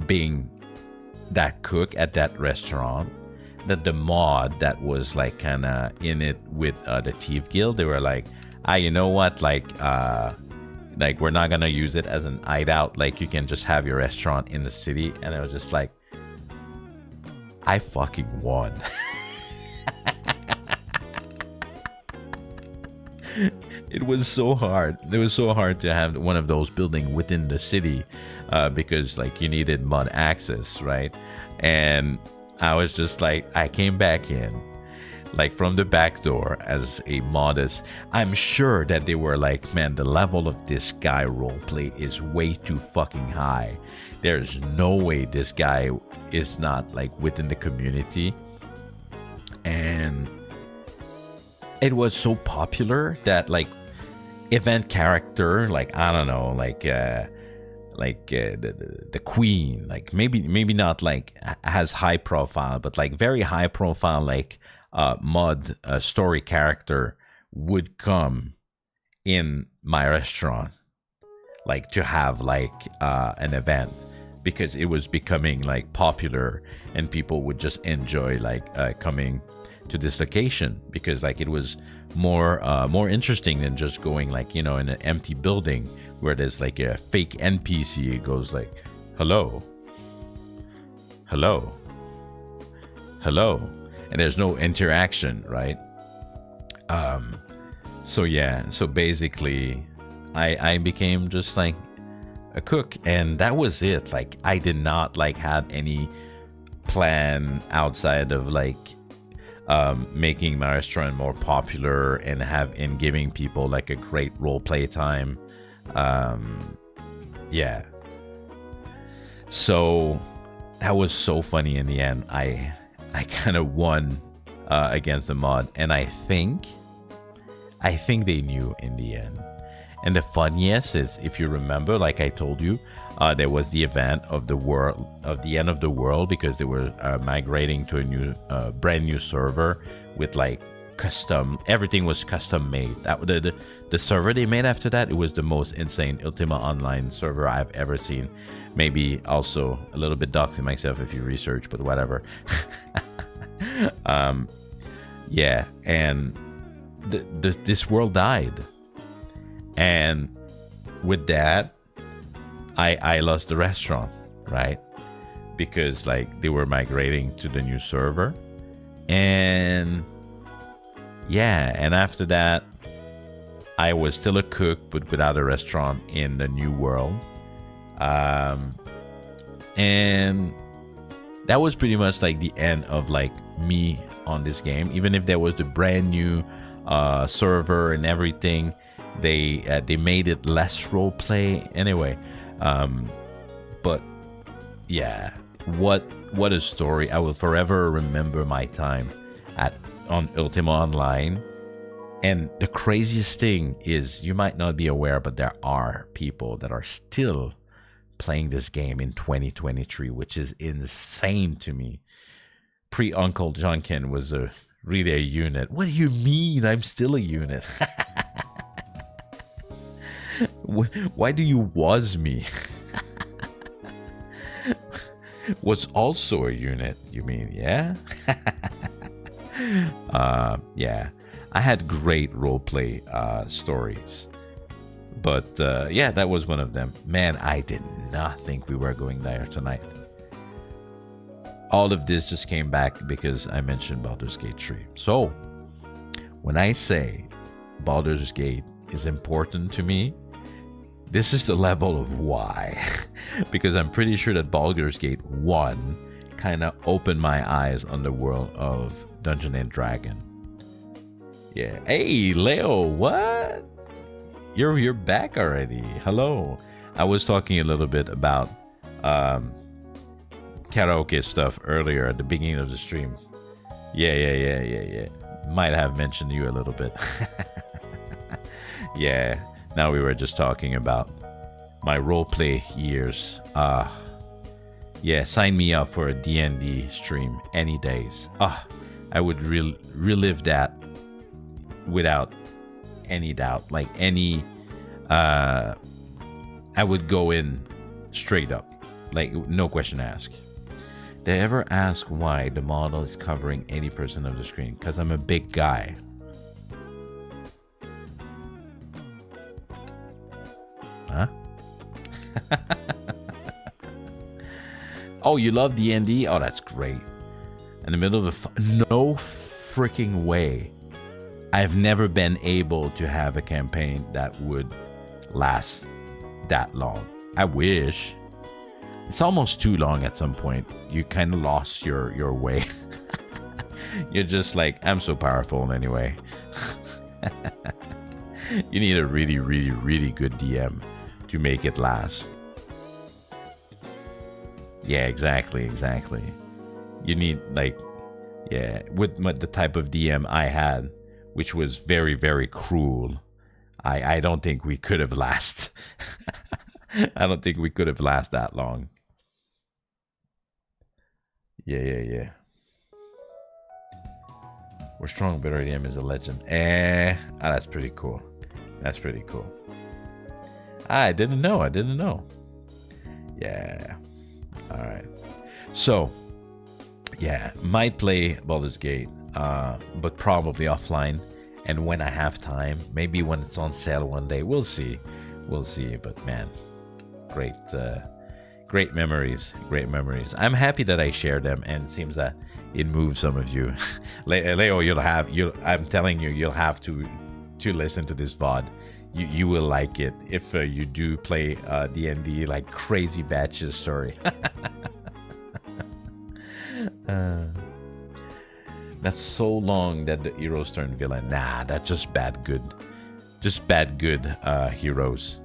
being that cook at that restaurant that the mod that was like kind of in it with the Thief Guild, they were like, you know what, like we're not gonna use it as an hideout, like you can just have your restaurant in the city. And I was just like, I fucking won. It was so hard to have one of those buildings within the city, because like you needed mod access, right? And I was just like, I came back in like from the back door as a modest. I'm sure that they were like, man, the level of this guy roleplay is way too fucking high. There's no way this guy is not like within the community. And it was so popular that like event character, like I don't know, like the queen, like maybe not like has high profile, but like very high profile, like mod story character would come in my restaurant, like to have like an event, because it was becoming like popular, and people would just enjoy like coming to this location, because like it was more interesting than just going like, you know, in an empty building where there's like a fake NPC. It goes like, hello, and there's no interaction, right? So yeah, so basically I became just like a cook, and that was it. Like I did not like have any plan outside of like making my restaurant more popular and giving people like a great role play time. Yeah. So that was so funny in the end. I kind of won against the mod, and I think they knew in the end. And the funniest is, if you remember, like I told you, there was the event of the end of the world, because they were migrating to a new, brand new server with like everything was custom made. The server they made after that, it was the most insane Ultima Online server I've ever seen. Maybe also a little bit doxing myself if you research, but whatever. Yeah, and this world died. And with that, I lost the restaurant, right? Because like they were migrating to the new server. And yeah, and after that, I was still a cook, but without a restaurant in the new world. And that was pretty much like the end of like me on this game. Even if there was the brand new server and everything, they made it less role play anyway. But yeah, what a story. I will forever remember my time on Ultima Online. And the craziest thing is, you might not be aware, but there are people that are still playing this game in 2023, which is insane to me. Uncle Janken was really a unit. What do you mean I'm still a unit? Why do you was me? Was also a unit, you mean? Yeah. Yeah, I had great roleplay stories, but yeah, that was one of them. Man, I did not think we were going there tonight. All of this just came back because I mentioned Baldur's Gate 3. So when I say Baldur's Gate is important to me, this is the level of why. Because I'm pretty sure that Baldur's Gate 1 kind of opened my eyes on the world of Dungeon and Dragon. Yeah. Hey, Leo, what? You're back already. Hello. I was talking a little bit about karaoke stuff earlier at the beginning of the stream. Yeah. Might have mentioned you a little bit. Yeah. Now we were just talking about my roleplay years. Yeah, sign me up for a D&D stream any days. I would relive that without any doubt. Like any, I would go in straight up, like no question asked. They ever ask why the model is covering 80% of the screen? Because I'm a big guy. Huh? Oh, you love D&D? Oh, that's great. In the middle of no freaking way. I've never been able to have a campaign that would last that long. I wish. It's almost too long at some point. You kind of lost your way. You're just like, I'm so powerful anyway. You need a really, really, really good DM to make it last. Yeah, exactly. You need like, yeah, with the type of DM I had, which was very, very cruel. I don't think we could have lasted. I don't think we could have lasted that long. Yeah. We're strong, but our DM is a legend. That's pretty cool. I didn't know. Yeah. All right. So, yeah, might play Baldur's Gate, but probably offline. And when I have time, maybe when it's on sale one day, we'll see. But man, great memories. I'm happy that I share them, and it seems that it moves some of you. Leo, I'm telling you, you'll have to listen to this VOD. You will like it if you do play D&D like crazy batches. Sorry. That's so long that the heroes turn villain. Nah, that's just bad good. Just bad good heroes.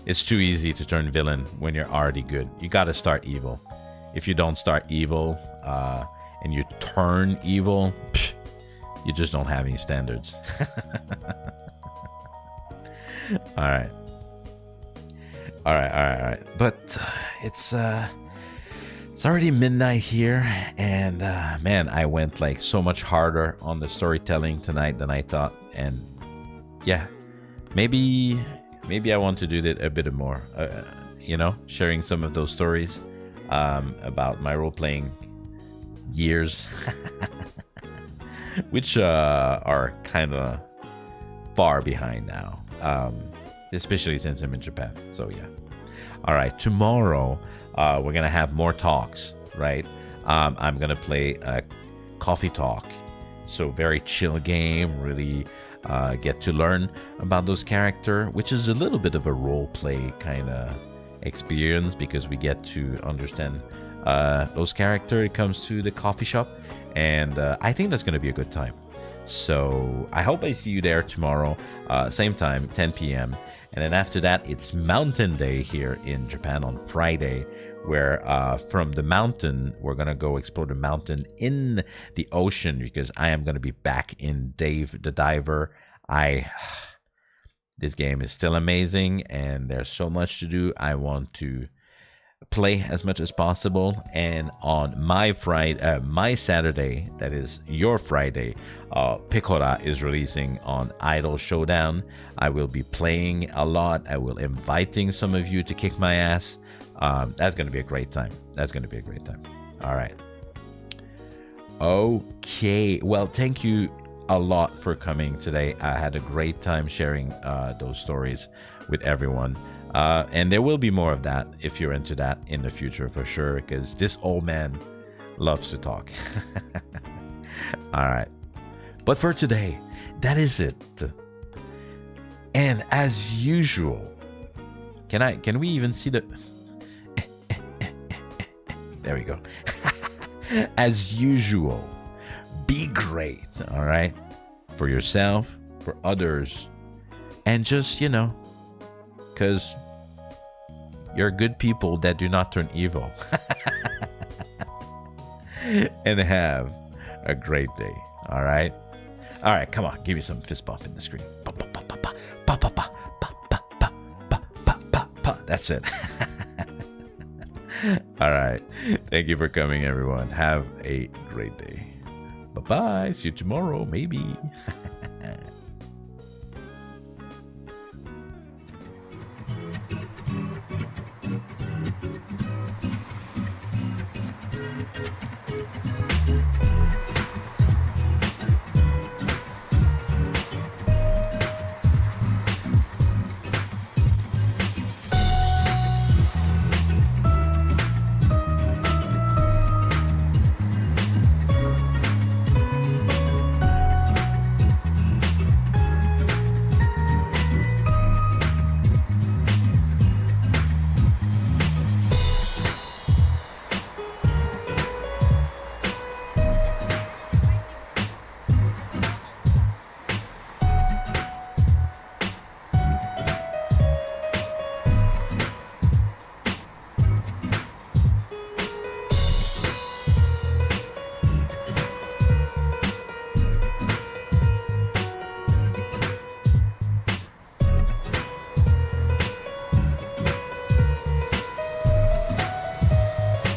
It's too easy to turn villain when you're already good. You gotta start evil. If you don't start evil and you turn evil, you just don't have any standards. Alright. But it's already midnight here, and man, I went like so much harder on the storytelling tonight than I thought. And yeah, maybe I want to do that a bit more, sharing some of those stories about my role-playing years, which are kind of far behind now, especially since I'm in Japan. So yeah. All right, tomorrow we're gonna have more talks, right? I'm gonna play a coffee talk, so very chill game, really get to learn about those characters, which is a little bit of a role play kind of experience, because we get to understand those characters. It comes to the coffee shop, and I think that's gonna be a good time. So I hope I see you there tomorrow, same time, 10 p.m. And then after that, it's Mountain Day here in Japan on Friday, where from the mountain, we're going to go explore the mountain in the ocean, because I am going to be back in Dave the Diver. This game is still amazing, and there's so much to do. I want to play as much as possible. And on my Saturday, that is your Friday, Picora is releasing on Idol Showdown. I will be playing a lot. I will inviting some of you to kick my ass. That's going to be a great time. All right. Okay. Well, thank you a lot for coming today. I had a great time sharing those stories with everyone. And there will be more of that if you're into that in the future for sure, because this old man loves to talk. All right. But for today, that is it. And as usual, can we even see the... There we go. As usual, be great, all right? For yourself, for others, and just, because you're good people that do not turn evil. And have a great day, all right? All right, come on, give me some fist bump in the screen. That's it. All right. Thank you for coming, everyone. Have a great day. Bye-bye. See you tomorrow, maybe.